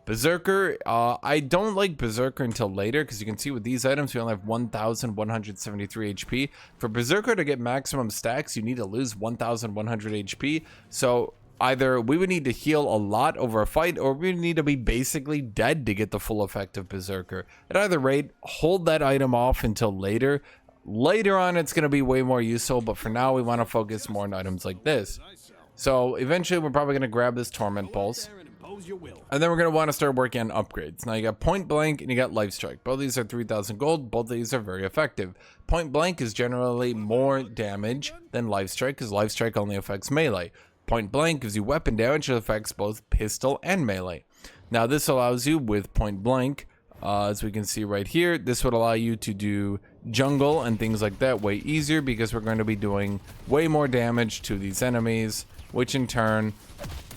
Berserker, I don't like Berserker until later because you can see with these items we only have 1,173 HP. For Berserker to get maximum stacks, you need to lose 1,100 HP. So either we would need to heal a lot over a fight, or we would need to be basically dead to get the full effect of Berserker. At either rate, hold that item off until later. Later on, it's going to be way more useful, but for now, we want to focus more on items like this. So eventually, we're probably going to grab this Torment Pulse. And then we're going to want to start working on upgrades. Now you got Point Blank and you got Life Strike. Both of these are 3,000 gold. Both of these are very effective. Point Blank is generally more damage than Life Strike because Life Strike only affects melee. Point Blank gives you weapon damage that affects both pistol and melee. Now this allows you with Point Blank, as we can see right here, this would allow you to do jungle and things like that way easier because we're going to be doing way more damage to these enemies, which in turn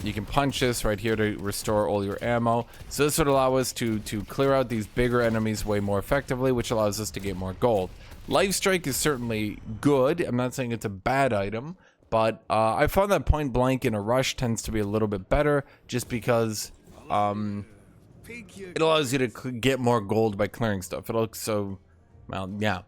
you can punch this right here to restore all your ammo. So this would allow us to clear out these bigger enemies way more effectively, which allows us to get more gold. Life Strike is certainly good. I'm not saying it's a bad item, but I found that Point Blank in a rush tends to be a little bit better just because it allows you to get more gold by clearing stuff. Well, yeah.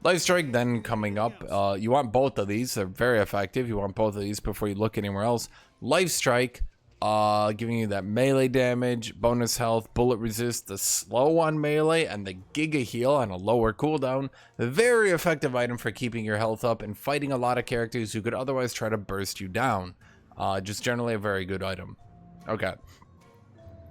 Life Strike then coming up, you want both of these. They're very effective. You want both of these before you look anywhere else. Life Strike, giving you that melee damage, bonus health, bullet resist, the slow on melee, and the giga heal on a lower cooldown. A very effective item for keeping your health up and fighting a lot of characters who could otherwise try to burst you down. Just generally a very good item. Okay.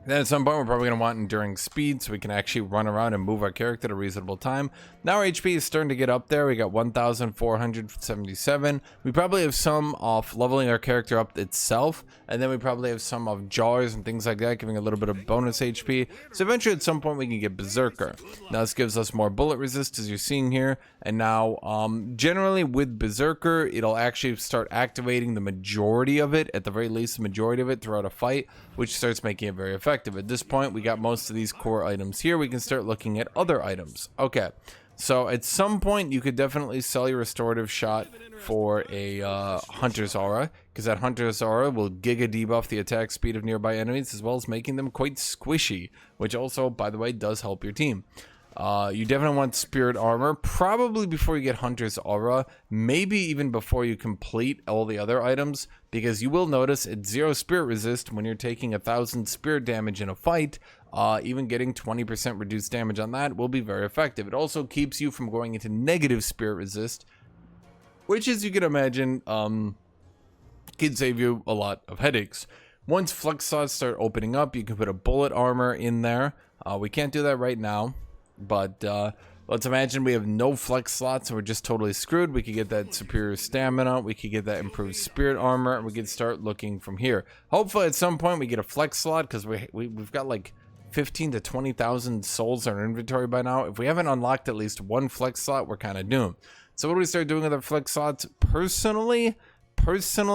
Then at some point, we're probably going to want Enduring Speed so we can actually run around and move our character at a reasonable time. Now our HP is starting to get up there. We got 1,477. We probably have some off leveling our character up itself. And then we probably have some of jars and things like that, giving a little bit of bonus HP. So eventually at some point we can get Berserker. Now this gives us more bullet resist as you're seeing here. And now generally with Berserker, it'll actually start activating the majority of it, at the very least the majority of it throughout a fight, which starts making it very effective. At this point, we got most of these core items here. We can start looking at other items. Okay, so at some point, you could definitely sell your restorative shot for a Hunter's Aura, because that Hunter's Aura will giga debuff the attack speed of nearby enemies, as well as making them quite squishy, which also, by the way, does help your team. You definitely want Spirit Armor, probably before you get Hunter's Aura, maybe even before you complete all the other items, because you will notice at 0 Spirit Resist, when you're taking 1,000 Spirit damage in a fight, even getting 20% reduced damage on that will be very effective. It also keeps you from going into negative Spirit Resist, which, as you can imagine, can save you a lot of headaches. Once flex slots start opening up, you can put a bullet armor in there. We can't do that right now. But let's imagine we have no flex slots and we're just totally screwed. We could get that superior stamina, we could get that improved spirit armor, and we could start looking from here. Hopefully at some point we get a flex slot, because we've got like 15 to 20,000 souls in our inventory by now. If we haven't unlocked at least one flex slot, we're kind of doomed. So what do we start doing with our flex slots? Personally,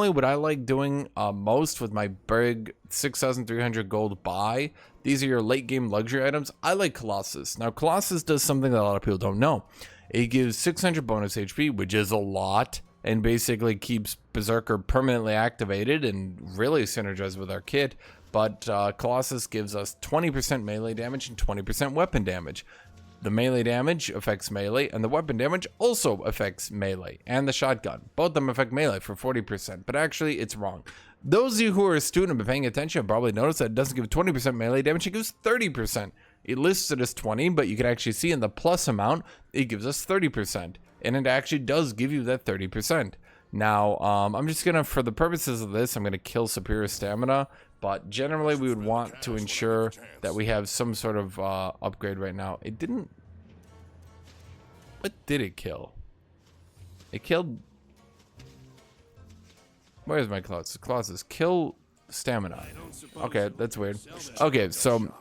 what I like doing most with my big 6,300 gold buy, these are your late game luxury items. I like Colossus. Now Colossus does something that a lot of people don't know. It gives 600 bonus HP, which is a lot, and basically keeps Berserker permanently activated and really synergized with our kit. But Colossus gives us 20% melee damage and 20% weapon damage. The melee damage affects melee, and the weapon damage also affects melee, and the shotgun. Both of them affect melee for 40%, but actually it's wrong. Those of you who are astute and been paying attention have probably noticed that it doesn't give 20% melee damage, it gives 30%. It lists it as 20, but you can actually see in the plus amount, it gives us 30%, and it actually does give you that 30%. Now, I'm just gonna, for the purposes of this, I'm gonna kill superior stamina, but generally we would want to ensure that we have some sort of upgrade right now. It didn't... What did it kill? It killed... Where's my Colossus? Colossus, kill stamina. Okay, that's weird. Okay, so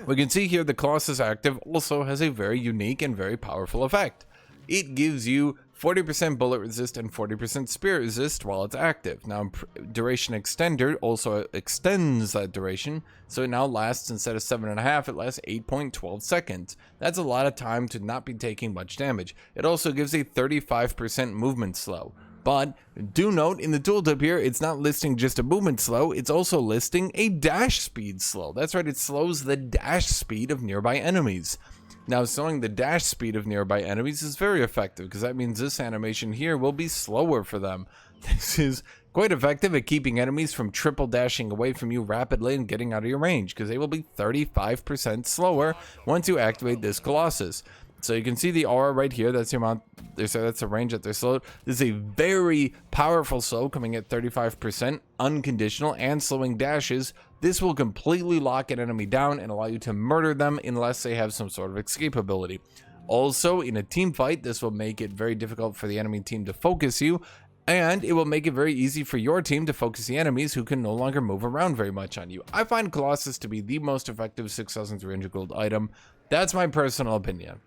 we can see here the Colossus active also has a very unique and very powerful effect. It gives you 40% bullet resist and 40% spear resist while it's active. Now, duration extender also extends that duration, so it now lasts, instead of 7.5, it lasts 8.12 seconds. That's a lot of time to not be taking much damage. It also gives a 35% movement slow. But do note, in the tooltip here, it's not listing just a movement slow, it's also listing a dash speed slow. That's right, it slows the dash speed of nearby enemies. Now, slowing the dash speed of nearby enemies is very effective, because that means this animation here will be slower for them. This is quite effective at keeping enemies from triple dashing away from you rapidly and getting out of your range, because they will be 35% slower once you activate this Colossus. So you can see the aura right here. That's the amount. That's the range that they're slowed. This is a very powerful slow, coming at 35%, unconditional, and slowing dashes. This will completely lock an enemy down and allow you to murder them unless they have some sort of escape ability. Also, in a team fight, this will make it very difficult for the enemy team to focus you, and it will make it very easy for your team to focus the enemies who can no longer move around very much on you. I find Colossus to be the most effective 6,300 gold item. That's my personal opinion.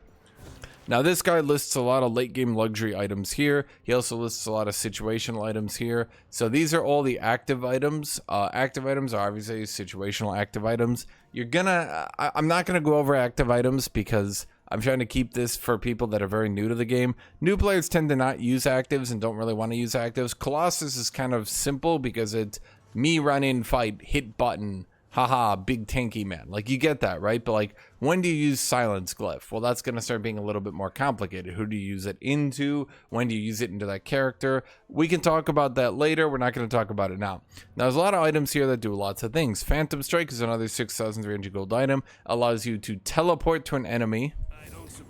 Now, this guy lists a lot of late game luxury items here. He also lists a lot of situational items here. So these are all the active items. Active items are obviously situational active items. I'm not gonna go over active items because I'm trying to keep this for people that are very new to the game. New players tend to not use actives and don't really want to use actives. Colossus is kind of simple because it's me run in, fight, hit button, haha, big tanky man. Like, you get that, right? But like, when do you use silence glyph? Well, that's gonna start being a little bit more complicated. Who do you use it into? When do you use it into that character? We can talk about that later. We're not gonna talk about it now. Now, there's a lot of items here that do lots of things. Phantom Strike is another 6,300 gold item. Allows you to teleport to an enemy.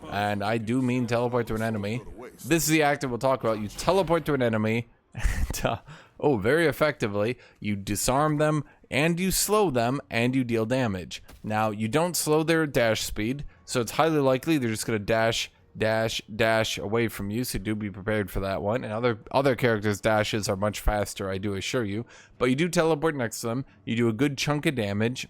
And I do mean teleport to an enemy. This is the active we'll talk about. You teleport to an enemy and, very effectively, you disarm them, and you slow them, and you deal damage. Now, you don't slow their dash speed, so it's highly likely they're just going to dash, dash, dash away from you, so do be prepared for that one. And other characters' dashes are much faster, I do assure you. But you do teleport next to them, you do a good chunk of damage,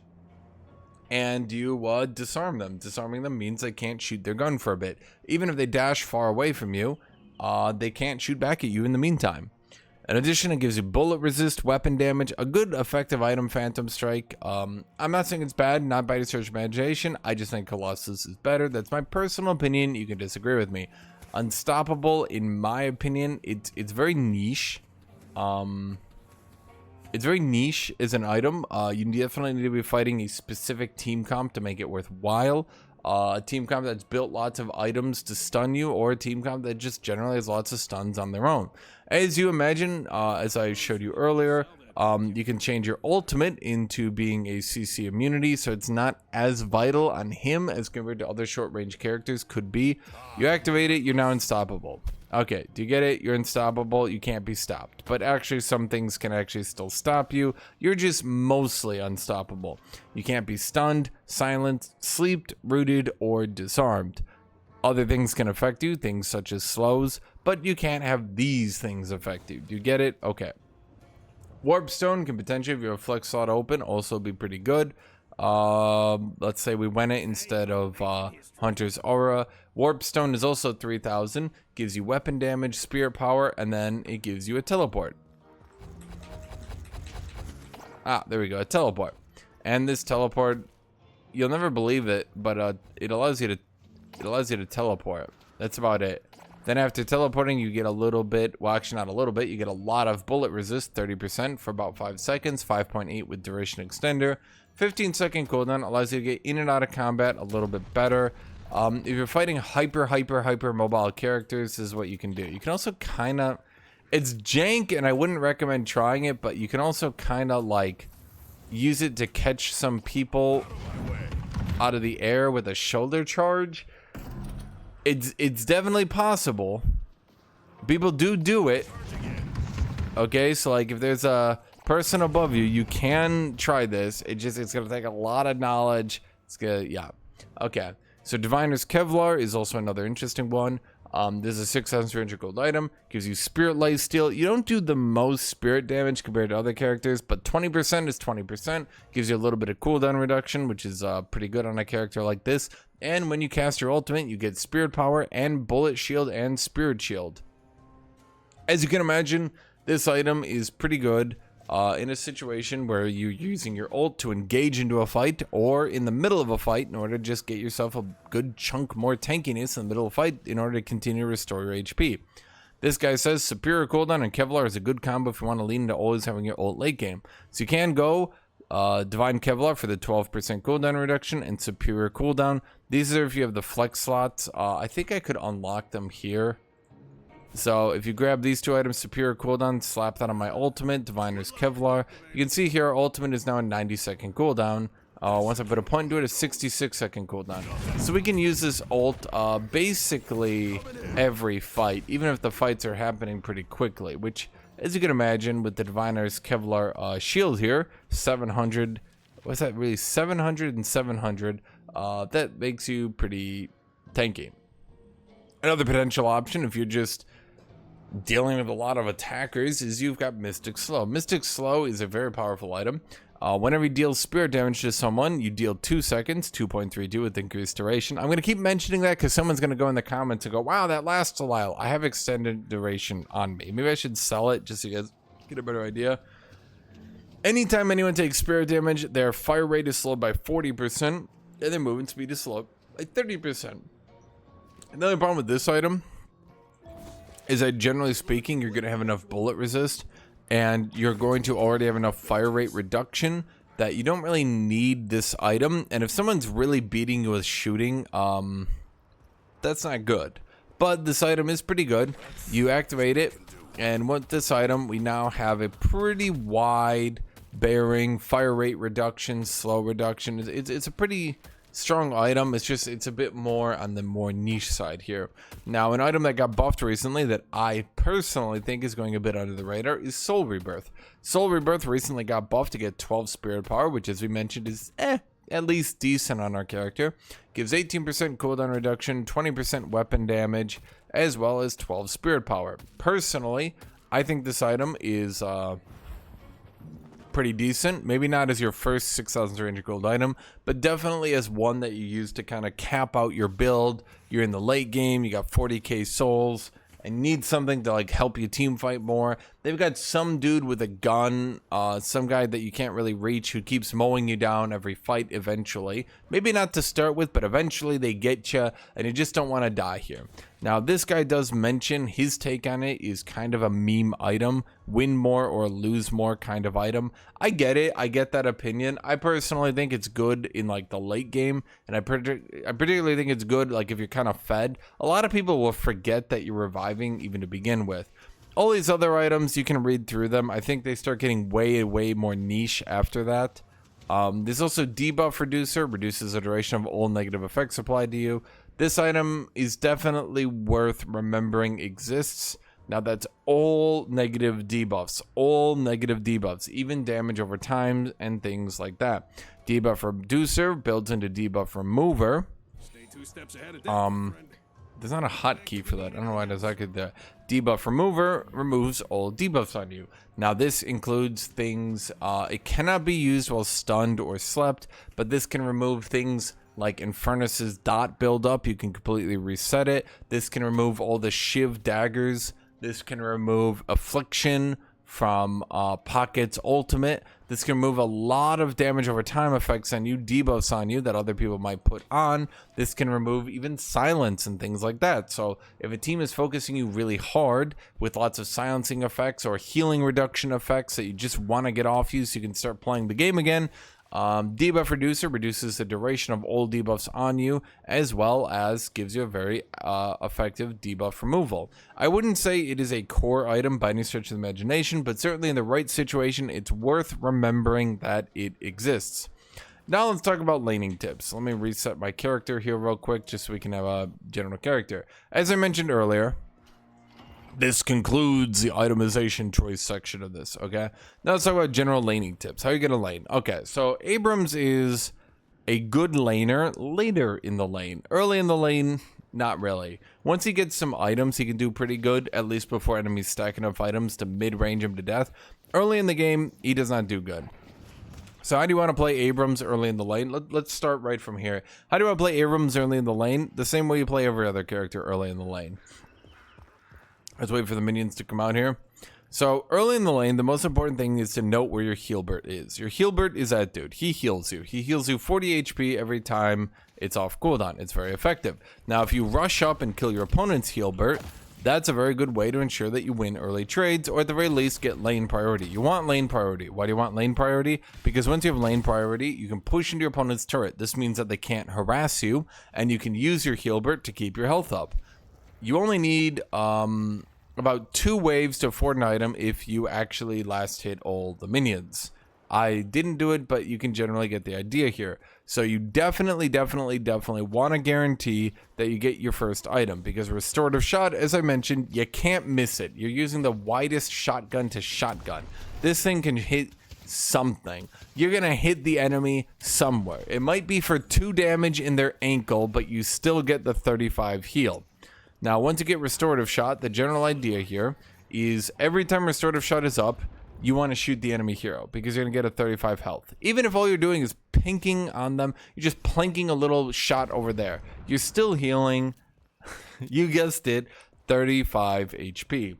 and you disarm them. Disarming them means they can't shoot their gun for a bit. Even if they dash far away from you, they can't shoot back at you in the meantime. In addition, it gives you bullet resist, weapon damage, a good effective item, Phantom Strike. I'm not saying it's bad, not by the search imagination. I just think Colossus is better. That's my personal opinion. You can disagree with me. Unstoppable, in my opinion, it's very niche. It's very niche as an item. You definitely need to be fighting a specific team comp to make it worthwhile. A team comp that's built lots of items to stun you, or a team comp that just generally has lots of stuns on their own. As you imagine, as I showed you earlier, you can change your ultimate into being a CC immunity, so it's not as vital on him as compared to other short range characters could be. You activate it, you're now unstoppable. Okay, do you get it? You're unstoppable, you can't be stopped. But actually, some things can actually still stop you. You're just mostly unstoppable. You can't be stunned, silenced, sleeped, rooted, or disarmed. Other things can affect you, things such as slows, but you can't have these things affect you. Do you get it? Okay. Warp Stone can potentially, if you have a flex slot open, also be pretty good. Let's say we went it instead of Hunter's Aura. Warp Stone is also 3,000, gives you weapon damage, spirit power, and then it gives you a teleport. There we go, a teleport. And this teleport, you'll never believe it, but it allows you to teleport. That's about it. Then after teleporting, you get a little bit, well, actually not a little bit, you get a lot of bullet resist, 30% for about 5 seconds, 5.8 with duration extender. 15-second cooldown allows you to get in and out of combat a little bit better. If you're fighting hyper mobile characters, this is what you can do. You can also kind of, it's jank and I wouldn't recommend trying it, but you can also kind of like use it to catch some people out of the air with a shoulder charge. It's definitely possible. People do it. Okay, so like if there's a person above you, you can try this. It's gonna take a lot of knowledge. It's gonna, yeah. Okay. So Diviner's Kevlar is also another interesting one. This is a 600 gold item, gives you spirit lifesteal. You don't do the most spirit damage compared to other characters, but 20% is 20%, gives you a little bit of cooldown reduction, which is pretty good on a character like this. And when you cast your ultimate, you get spirit power and bullet shield and spirit shield. As you can imagine, this item is pretty good in a situation where you're using your ult to engage into a fight, or in the middle of a fight in order to just get yourself a good chunk more tankiness in the middle of a fight in order to continue to restore your HP. This guy says superior cooldown and Kevlar is a good combo if you want to lean into always having your ult late game. So you can go Divine Kevlar for the 12% cooldown reduction and superior cooldown. These are if you have the flex slots. I think I could unlock them here. So if you grab these two items, superior cooldown, slap that on my ultimate, Diviner's Kevlar. You can see here our ultimate is now a 90-second cooldown. Once I put a point into it, a 66-second cooldown. So we can use this ult basically every fight, even if the fights are happening pretty quickly, which, as you can imagine, with the Diviner's Kevlar shield here, 700, what's that really, 700 and 700, that makes you pretty tanky. Another potential option, if you're just dealing with a lot of attackers, is you've got Mystic Slow. Mystic Slow is a very powerful item. Whenever you deal spirit damage to someone, you deal 2 seconds, 2.32 with increased duration. I'm going to keep mentioning that because someone's going to go in the comments and go, wow, that lasts a while. I have extended duration on me. Maybe I should sell it just so you guys get a better idea. Anytime anyone takes spirit damage, their fire rate is slowed by 40%, and their movement speed is slowed by 30%. Another problem with this item is that, generally speaking, you're going to have enough bullet resist, and you're going to already have enough fire rate reduction that you don't really need this item. And if someone's really beating you with shooting, that's not good. But this item is pretty good. You activate it, and with this item, we now have a pretty wide bearing, fire rate reduction, slow reduction. It's a pretty strong item. It's a bit more on the more niche side here. Now, an item that got buffed recently that I personally think is going a bit under the radar is Soul Rebirth. Soul Rebirth recently got buffed to get 12 spirit power, which, as we mentioned, is at least decent on our character. Gives 18% cooldown reduction, 20% weapon damage, as well as 12 spirit power. Personally, I think this item is pretty decent. Maybe not as your first 6,300 gold item, but definitely as one that you use to kind of cap out your build. You're in the late game, you got 40k souls, and need something to like help you team fight more. They've got some dude with a gun, some guy that you can't really reach who keeps mowing you down every fight eventually. Maybe not to start with, but eventually they get you, and you just don't want to die here. Now, this guy does mention his take on it is kind of a meme item, win more or lose more kind of item. I get it. I get that opinion. I personally think it's good in like the late game, and I particularly think it's good like if you're kind of fed. A lot of people will forget that you're reviving even to begin with. All these other items, you can read through them. I think they start getting way more niche after that. There's also Debuff Reducer, reduces the duration of all negative effects applied to you. This item is definitely worth remembering exists. Now, that's all negative debuffs, even damage over time and things like that. Debuff Reducer builds into Debuff Remover. Stay 2 steps ahead of that, There's not a hotkey for that. I don't know why there's like a Debuff Remover removes all debuffs on you. Now, this includes things, it cannot be used while stunned or slept, but this can remove things like Infernus's dot buildup. You can completely reset it. This can remove all the Shiv daggers. This can remove Affliction from Pocket's ultimate. This can remove a lot of damage over time effects on you, debuffs on you that other people might put on. This can remove even silence and things like that. So if a team is focusing you really hard with lots of silencing effects or healing reduction effects that you just want to get off you so you can start playing the game again, Debuff Reducer reduces the duration of all debuffs on you, as well as gives you a very effective debuff removal. I wouldn't say it is a core item by any stretch of the imagination, but certainly in the right situation, it's worth remembering that it exists. Now let's talk about laning tips. Let me reset my character here real quick just so we can have a general character. As I mentioned earlier, this concludes the itemization choice section of this, okay? Now let's talk about general laning tips. How are you gonna lane? Okay, so Abrams is a good laner later in the lane. Early in the lane, not really. Once he gets some items, he can do pretty good, at least before enemies stack enough items to mid-range him to death. Early in the game, he does not do good. So how do you want to play Abrams early in the lane? Let's start right from here. How do I play Abrams early in the lane? The same way you play every other character early in the lane. Let's wait for the minions to come out here. So early in the lane, the most important thing is to note where your healbert is. Your healbert is that dude. He heals you. He heals you 40 HP every time it's off cooldown. It's very effective. Now, if you rush up and kill your opponent's healbert, that's a very good way to ensure that you win early trades, or at the very least get lane priority. You want lane priority. Why do you want lane priority? Because once you have lane priority, you can push into your opponent's turret. This means that they can't harass you, and you can use your healbert to keep your health up. You only need about 2 waves to afford an item if you actually last hit all the minions. I didn't do it, but you can generally get the idea here. So you definitely want to guarantee that you get your first item, because restorative shot, as I mentioned, you can't miss it. You're using the widest shotgun to shotgun. This thing can hit something. You're gonna hit the enemy somewhere. It might be for 2 damage in their ankle, but you still get the 35 heal. Now, once you get restorative shot, the general idea here is every time restorative shot is up, you want to shoot the enemy hero, because you're going to get a 35 health. Even if all you're doing is pinking on them, you're just plinking a little shot over there. You're still healing, you guessed it, 35 HP.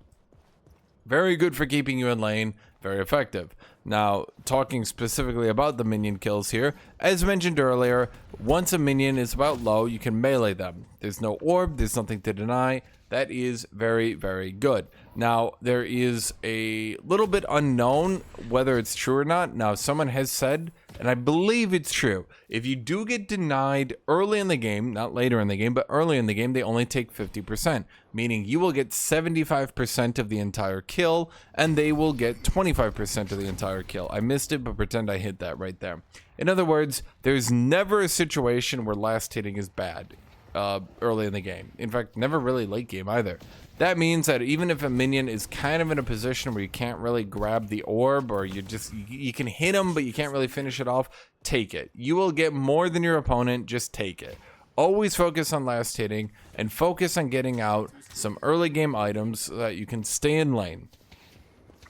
Very good for keeping you in lane, very effective. Now, talking specifically about the minion kills here, as mentioned earlier, once a minion is about low, you can melee them. There's no orb, there's nothing to deny. That is very, very good. Now, there is a little bit unknown whether it's true or not. Now, someone has said, and I believe it's true, if you do get denied early in the game, not later in the game, but early in the game, they only take 50%, meaning you will get 75% of the entire kill, and they will get 25% of the entire kill. I missed it, but pretend I hit that right there. In other words, there's never a situation where last hitting is bad early in the game. In fact, never really late game either. That means that even if a minion is kind of in a position where you can't really grab the orb, or you can hit them but you can't really finish it off, take it. You will get more than your opponent, just take it. Always focus on last hitting and focus on getting out some early game items so that you can stay in lane.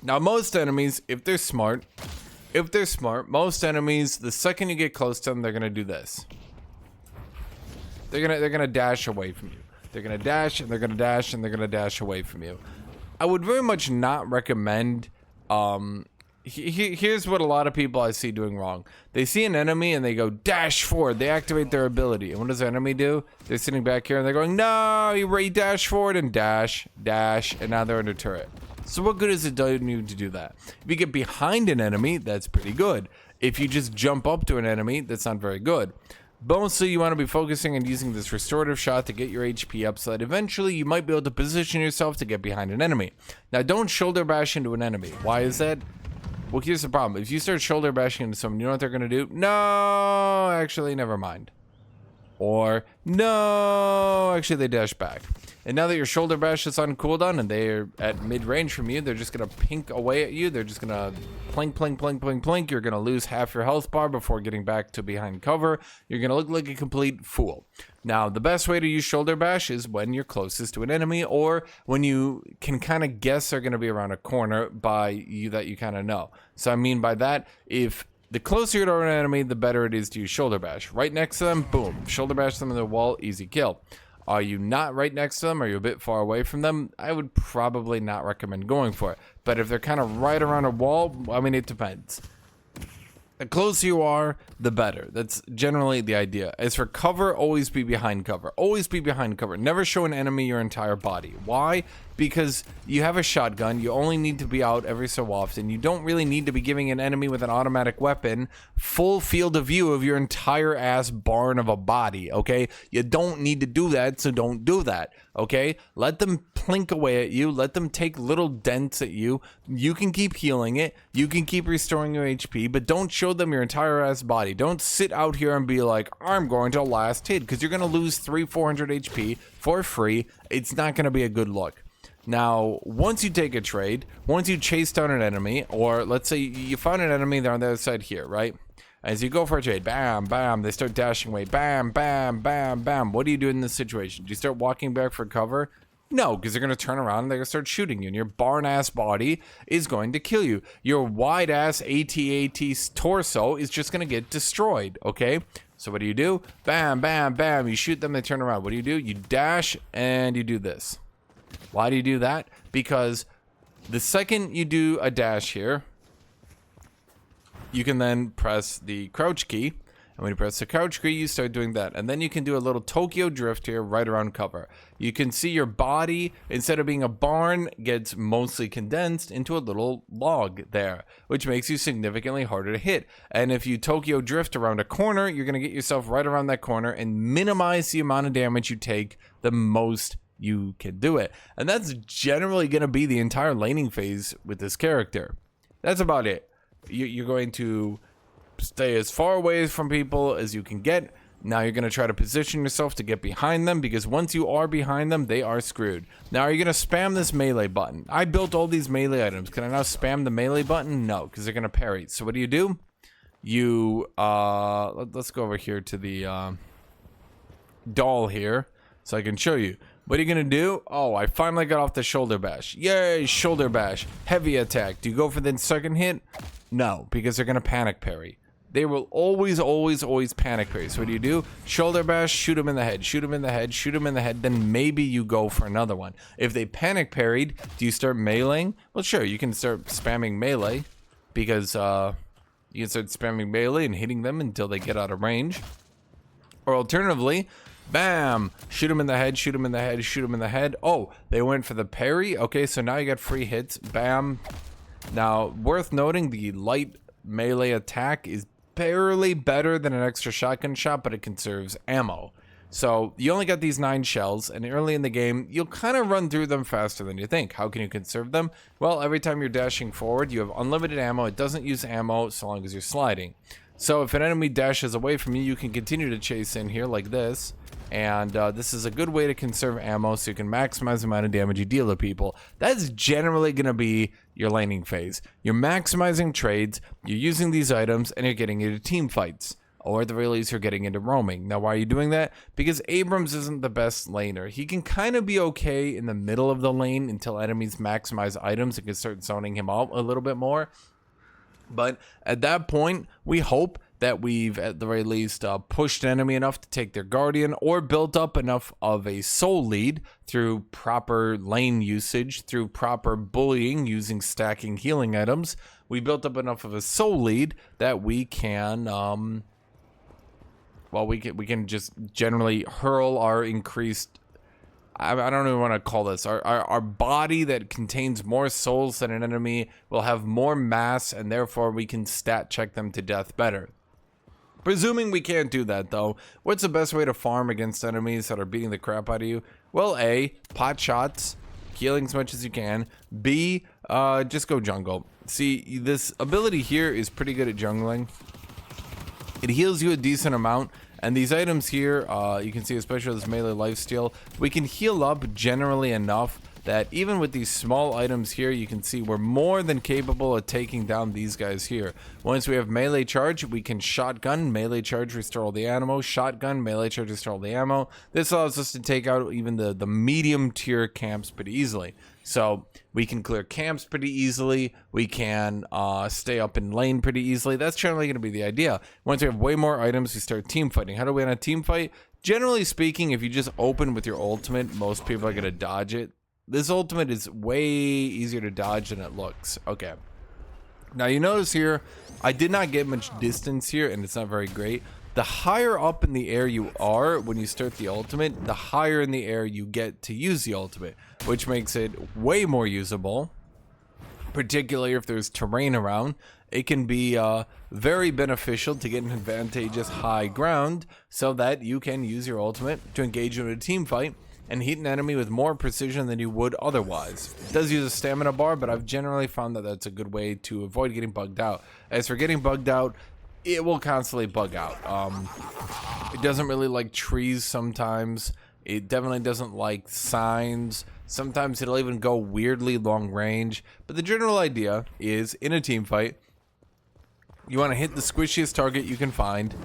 Now, most enemies, if they're smart, most enemies, the second you get close to them, they're gonna do this. They're gonna dash away from you. They're gonna dash, and they're gonna dash, and they're gonna dash away from you. I would very much not recommend. Here's what a lot of people I see doing wrong. They see an enemy and they go dash forward. They activate their ability, and what does the enemy do? They're sitting back here and they're going, no, you dash forward and dash, and now they're under turret. So what good is it doing you to do that? If you get behind an enemy, that's pretty good. If you just jump up to an enemy, that's not very good. Mostly you want to be focusing on using this restorative shot to get your HP up so that eventually you might be able to position yourself to get behind an enemy. Now, don't shoulder bash into an enemy. Why is that? Well, here's the problem. If you start shoulder bashing into someone, you know what they're going to do? No, actually, never mind. Or, no, actually, they dash back. And now that your shoulder bash is on cooldown and they're at mid-range from you, they're just going to pink away at you. They're just going to plink, plink, plink, plink, plink. You're going to lose half your health bar before getting back to behind cover. You're going to look like a complete fool. Now, the best way to use shoulder bash is when you're closest to an enemy, or when you can kind of guess they're going to be around a corner by you that you kind of know. So I mean by that, if the closer you're to an enemy, the better it is to use shoulder bash. Right next to them, boom. Shoulder bash them in the wall, easy kill. Are you not right next to them? Are you a bit far away from them? I would probably not recommend going for it. But if they're kind of right around a wall, I mean, it depends. The closer you are, the better. That's generally the idea. As for cover, always be behind cover. Always be behind cover. Never show an enemy your entire body. Why? Because you have a shotgun. You only need to be out every so often. You don't really need to be giving an enemy with an automatic weapon full field of view of your entire ass barn of a body, okay? You don't need to do that, so don't do that, okay? Let them plink away at you. Let them take little dents at you. You can keep healing it. You can keep restoring your HP, but don't show them your entire ass body. Don't sit out here and be like, I'm going to last hit, because you're going to lose 300-400 HP for free. It's not going to be a good look. Now, once you take a trade, once you chase down an enemy, or let's say you found an enemy, they're on the other side here, right? As you go for a trade, bam, bam, they start dashing away, bam, bam, bam, bam. What do you do in this situation? Do you start walking back for cover? No, because they're going to turn around and they're going to start shooting you, and your barn-ass body is going to kill you. Your wide-ass AT-AT torso is just going to get destroyed, okay? So what do? Bam, bam, bam. You shoot them, they turn around. What do? You dash, and you do this. Why do you do that? Because the second you do a dash here, you can then press the crouch key. And when you press the crouch key, you start doing that. And then you can do a little Tokyo drift here right around cover. You can see your body, instead of being a barn, gets mostly condensed into a little log there, which makes you significantly harder to hit. And if you Tokyo drift around a corner, you're going to get yourself right around that corner and minimize the amount of damage you take the most you can do it. And that's generally going to be the entire laning phase with this character. That's about it. You're going to stay as far away from people as you can get. Now you're going to try to position yourself to get behind them, because once you are behind them, they are screwed. Now, are you going to spam this melee button? I built all these melee items. Can I now spam the melee button? No, because they're going to parry. So what do? You, let's go over here to the doll here so I can show you. What are you going to do? Oh, I finally got off the shoulder bash. Yay, shoulder bash. Heavy attack. Do you go for the second hit? No, because they're going to panic parry. They will always, always, always panic parry. So what do? Shoulder bash, shoot him in the head, shoot him in the head, shoot him in the head, then maybe you go for another one. If they panic parried, do you start meleeing? Well, sure, you can start spamming melee, because you can start spamming melee and hitting them until they get out of range. Or alternatively, bam, shoot him in the head, shoot him in the head, shoot him in the head. Oh, they went for the parry. Okay, so now you got free hits. Bam. Now, worth noting, the light melee attack is barely better than an extra shotgun shot, but it conserves ammo. So you only got these 9 shells, and early in the game, you'll kind of run through them faster than you think. How can you conserve them? Well, every time you're dashing forward, you have unlimited ammo. It doesn't use ammo so long as you're sliding. So if an enemy dashes away from you, you can continue to chase in here like this. And this is a good way to conserve ammo so you can maximize the amount of damage you deal to people. That's generally going to be your laning phase. You're maximizing trades, you're using these items, and you're getting into team fights. Or at the very least, you're getting into roaming. Now, why are you doing that? Because Abrams isn't the best laner. He can kind of be okay in the middle of the lane until enemies maximize items and can start zoning him out a little bit more. But at that point, we hope that we've at the very least pushed an enemy enough to take their guardian, or built up enough of a soul lead through proper lane usage, through proper bullying using stacking healing items. We built up enough of a soul lead that we can we can just generally hurl our increased, I don't even want to call this, our body that contains more souls than an enemy will have more mass, and therefore we can stat check them to death better. Presuming we can't do that, though, what's the best way to farm against enemies that are beating the crap out of you? Well, A, pot shots, healing as much as you can. B, just go jungle. See, this ability here is pretty good at jungling. It heals you a decent amount, and these items here, you can see, especially this melee lifesteal, we can heal up generally enough that even with these small items here, you can see we're more than capable of taking down these guys here. Once we have melee charge, we can shotgun, melee charge, restore all the ammo, shotgun, melee charge, restore all the ammo. This allows us to take out even the medium tier camps pretty easily. So we can clear camps pretty easily. We can stay up in lane pretty easily. That's generally going to be the idea. Once we have way more items, we start team fighting. How do we end a team fight? Generally speaking, if you just open with your ultimate, most people are going to dodge it. This ultimate is way easier to dodge than it looks. Okay. Now you notice here, I did not get much distance here, and it's not very great. The higher up in the air you are when you start the ultimate, the higher in the air you get to use the ultimate, which makes it way more usable, particularly if there's terrain around. It can be very beneficial to get an advantageous high ground so that you can use your ultimate to engage in a team fight and hit an enemy with more precision than you would otherwise. It does use a stamina bar, but I've generally found that that's a good way to avoid getting bugged out. As for getting bugged out, it will constantly bug out. It doesn't really like trees sometimes. It definitely doesn't like signs. Sometimes it'll even go weirdly long range. But the general idea is, in a team fight, You want to hit the squishiest target you can find.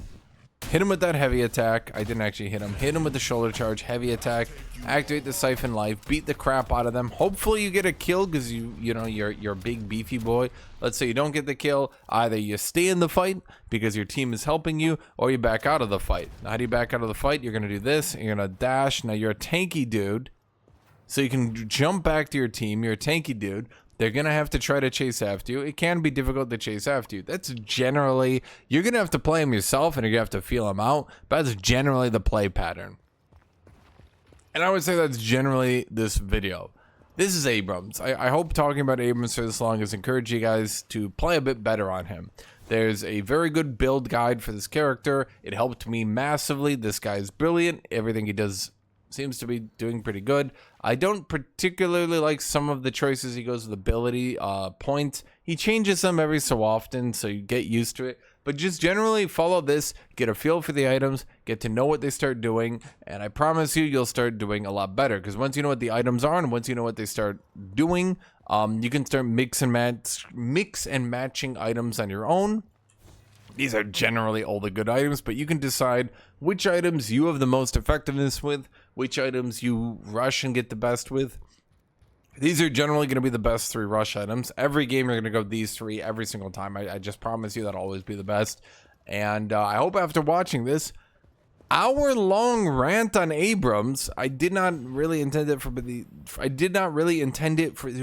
Hit him with that heavy attack. I didn't actually hit him. Hit him with the shoulder charge, heavy attack. Activate the siphon life. Beat the crap out of them. Hopefully you get a kill because you're a big beefy boy. Let's say you don't get the kill. Either you stay in the fight because your team is helping you, or you back out of the fight. Now, how do you back out of the fight? You're gonna do this. You're gonna dash. Now you're a tanky dude, so you can jump back to your team. You're a tanky dude. They're going to have to try to chase after you. It can be difficult to chase after you. That's generally, you're going to have to play them yourself and you're going to have to feel them out. But that's generally the play pattern. And I would say that's generally this video. This is Abrams. I hope talking about Abrams for this long has encouraged you guys to play a bit better on him. There's a very good build guide for this character. It helped me massively. This guy is brilliant. Everything he does seems to be doing pretty good. I don't particularly like some of the choices he goes with ability points. He changes them every so often, so you get used to it. But just generally follow this, get a feel for the items, get to know what they start doing, and I promise you, you'll start doing a lot better. Because once you know what the items are and once you know what they start doing, you can start mix and matching items on your own. These are generally all the good items, but you can decide which items you have the most effectiveness with, which items you rush and get the best with. These are generally going to be the best 3 rush items. Every game you're going to go these 3 every single time. I just promise you that'll always be the best. And I hope after watching this hour-long rant on Abrams, I did not really intend it to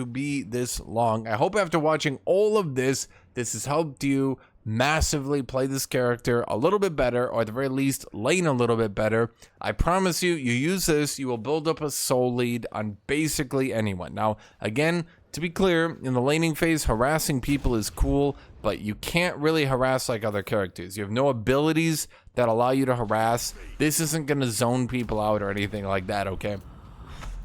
be this long. I hope after watching all of this, this has helped you massively play this character a little bit better, or at the very least lane a little bit better. I promise you, you use this, you will build up a soul lead on basically anyone. Now, again, to be clear, in the laning phase, harassing people is cool, but you can't really harass like other characters. You have no abilities that allow you to harass. This isn't going to zone people out or anything like that, okay?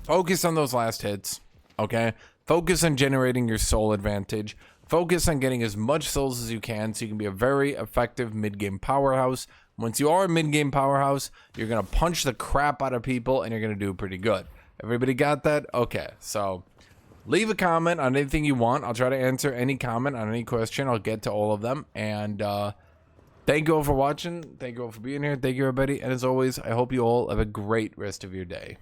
Focus on those last hits, okay? Focus on generating your soul advantage. Focus on getting as much souls as you can so you can be a very effective mid-game powerhouse. Once you are a mid-game powerhouse, you're going to punch the crap out of people and you're going to do pretty good. Everybody got that? Okay, so leave a comment on anything you want. I'll try to answer any comment on any question. I'll get to all of them. And thank you all for watching. Thank you all for being here. Thank you, everybody. And as always, I hope you all have a great rest of your day.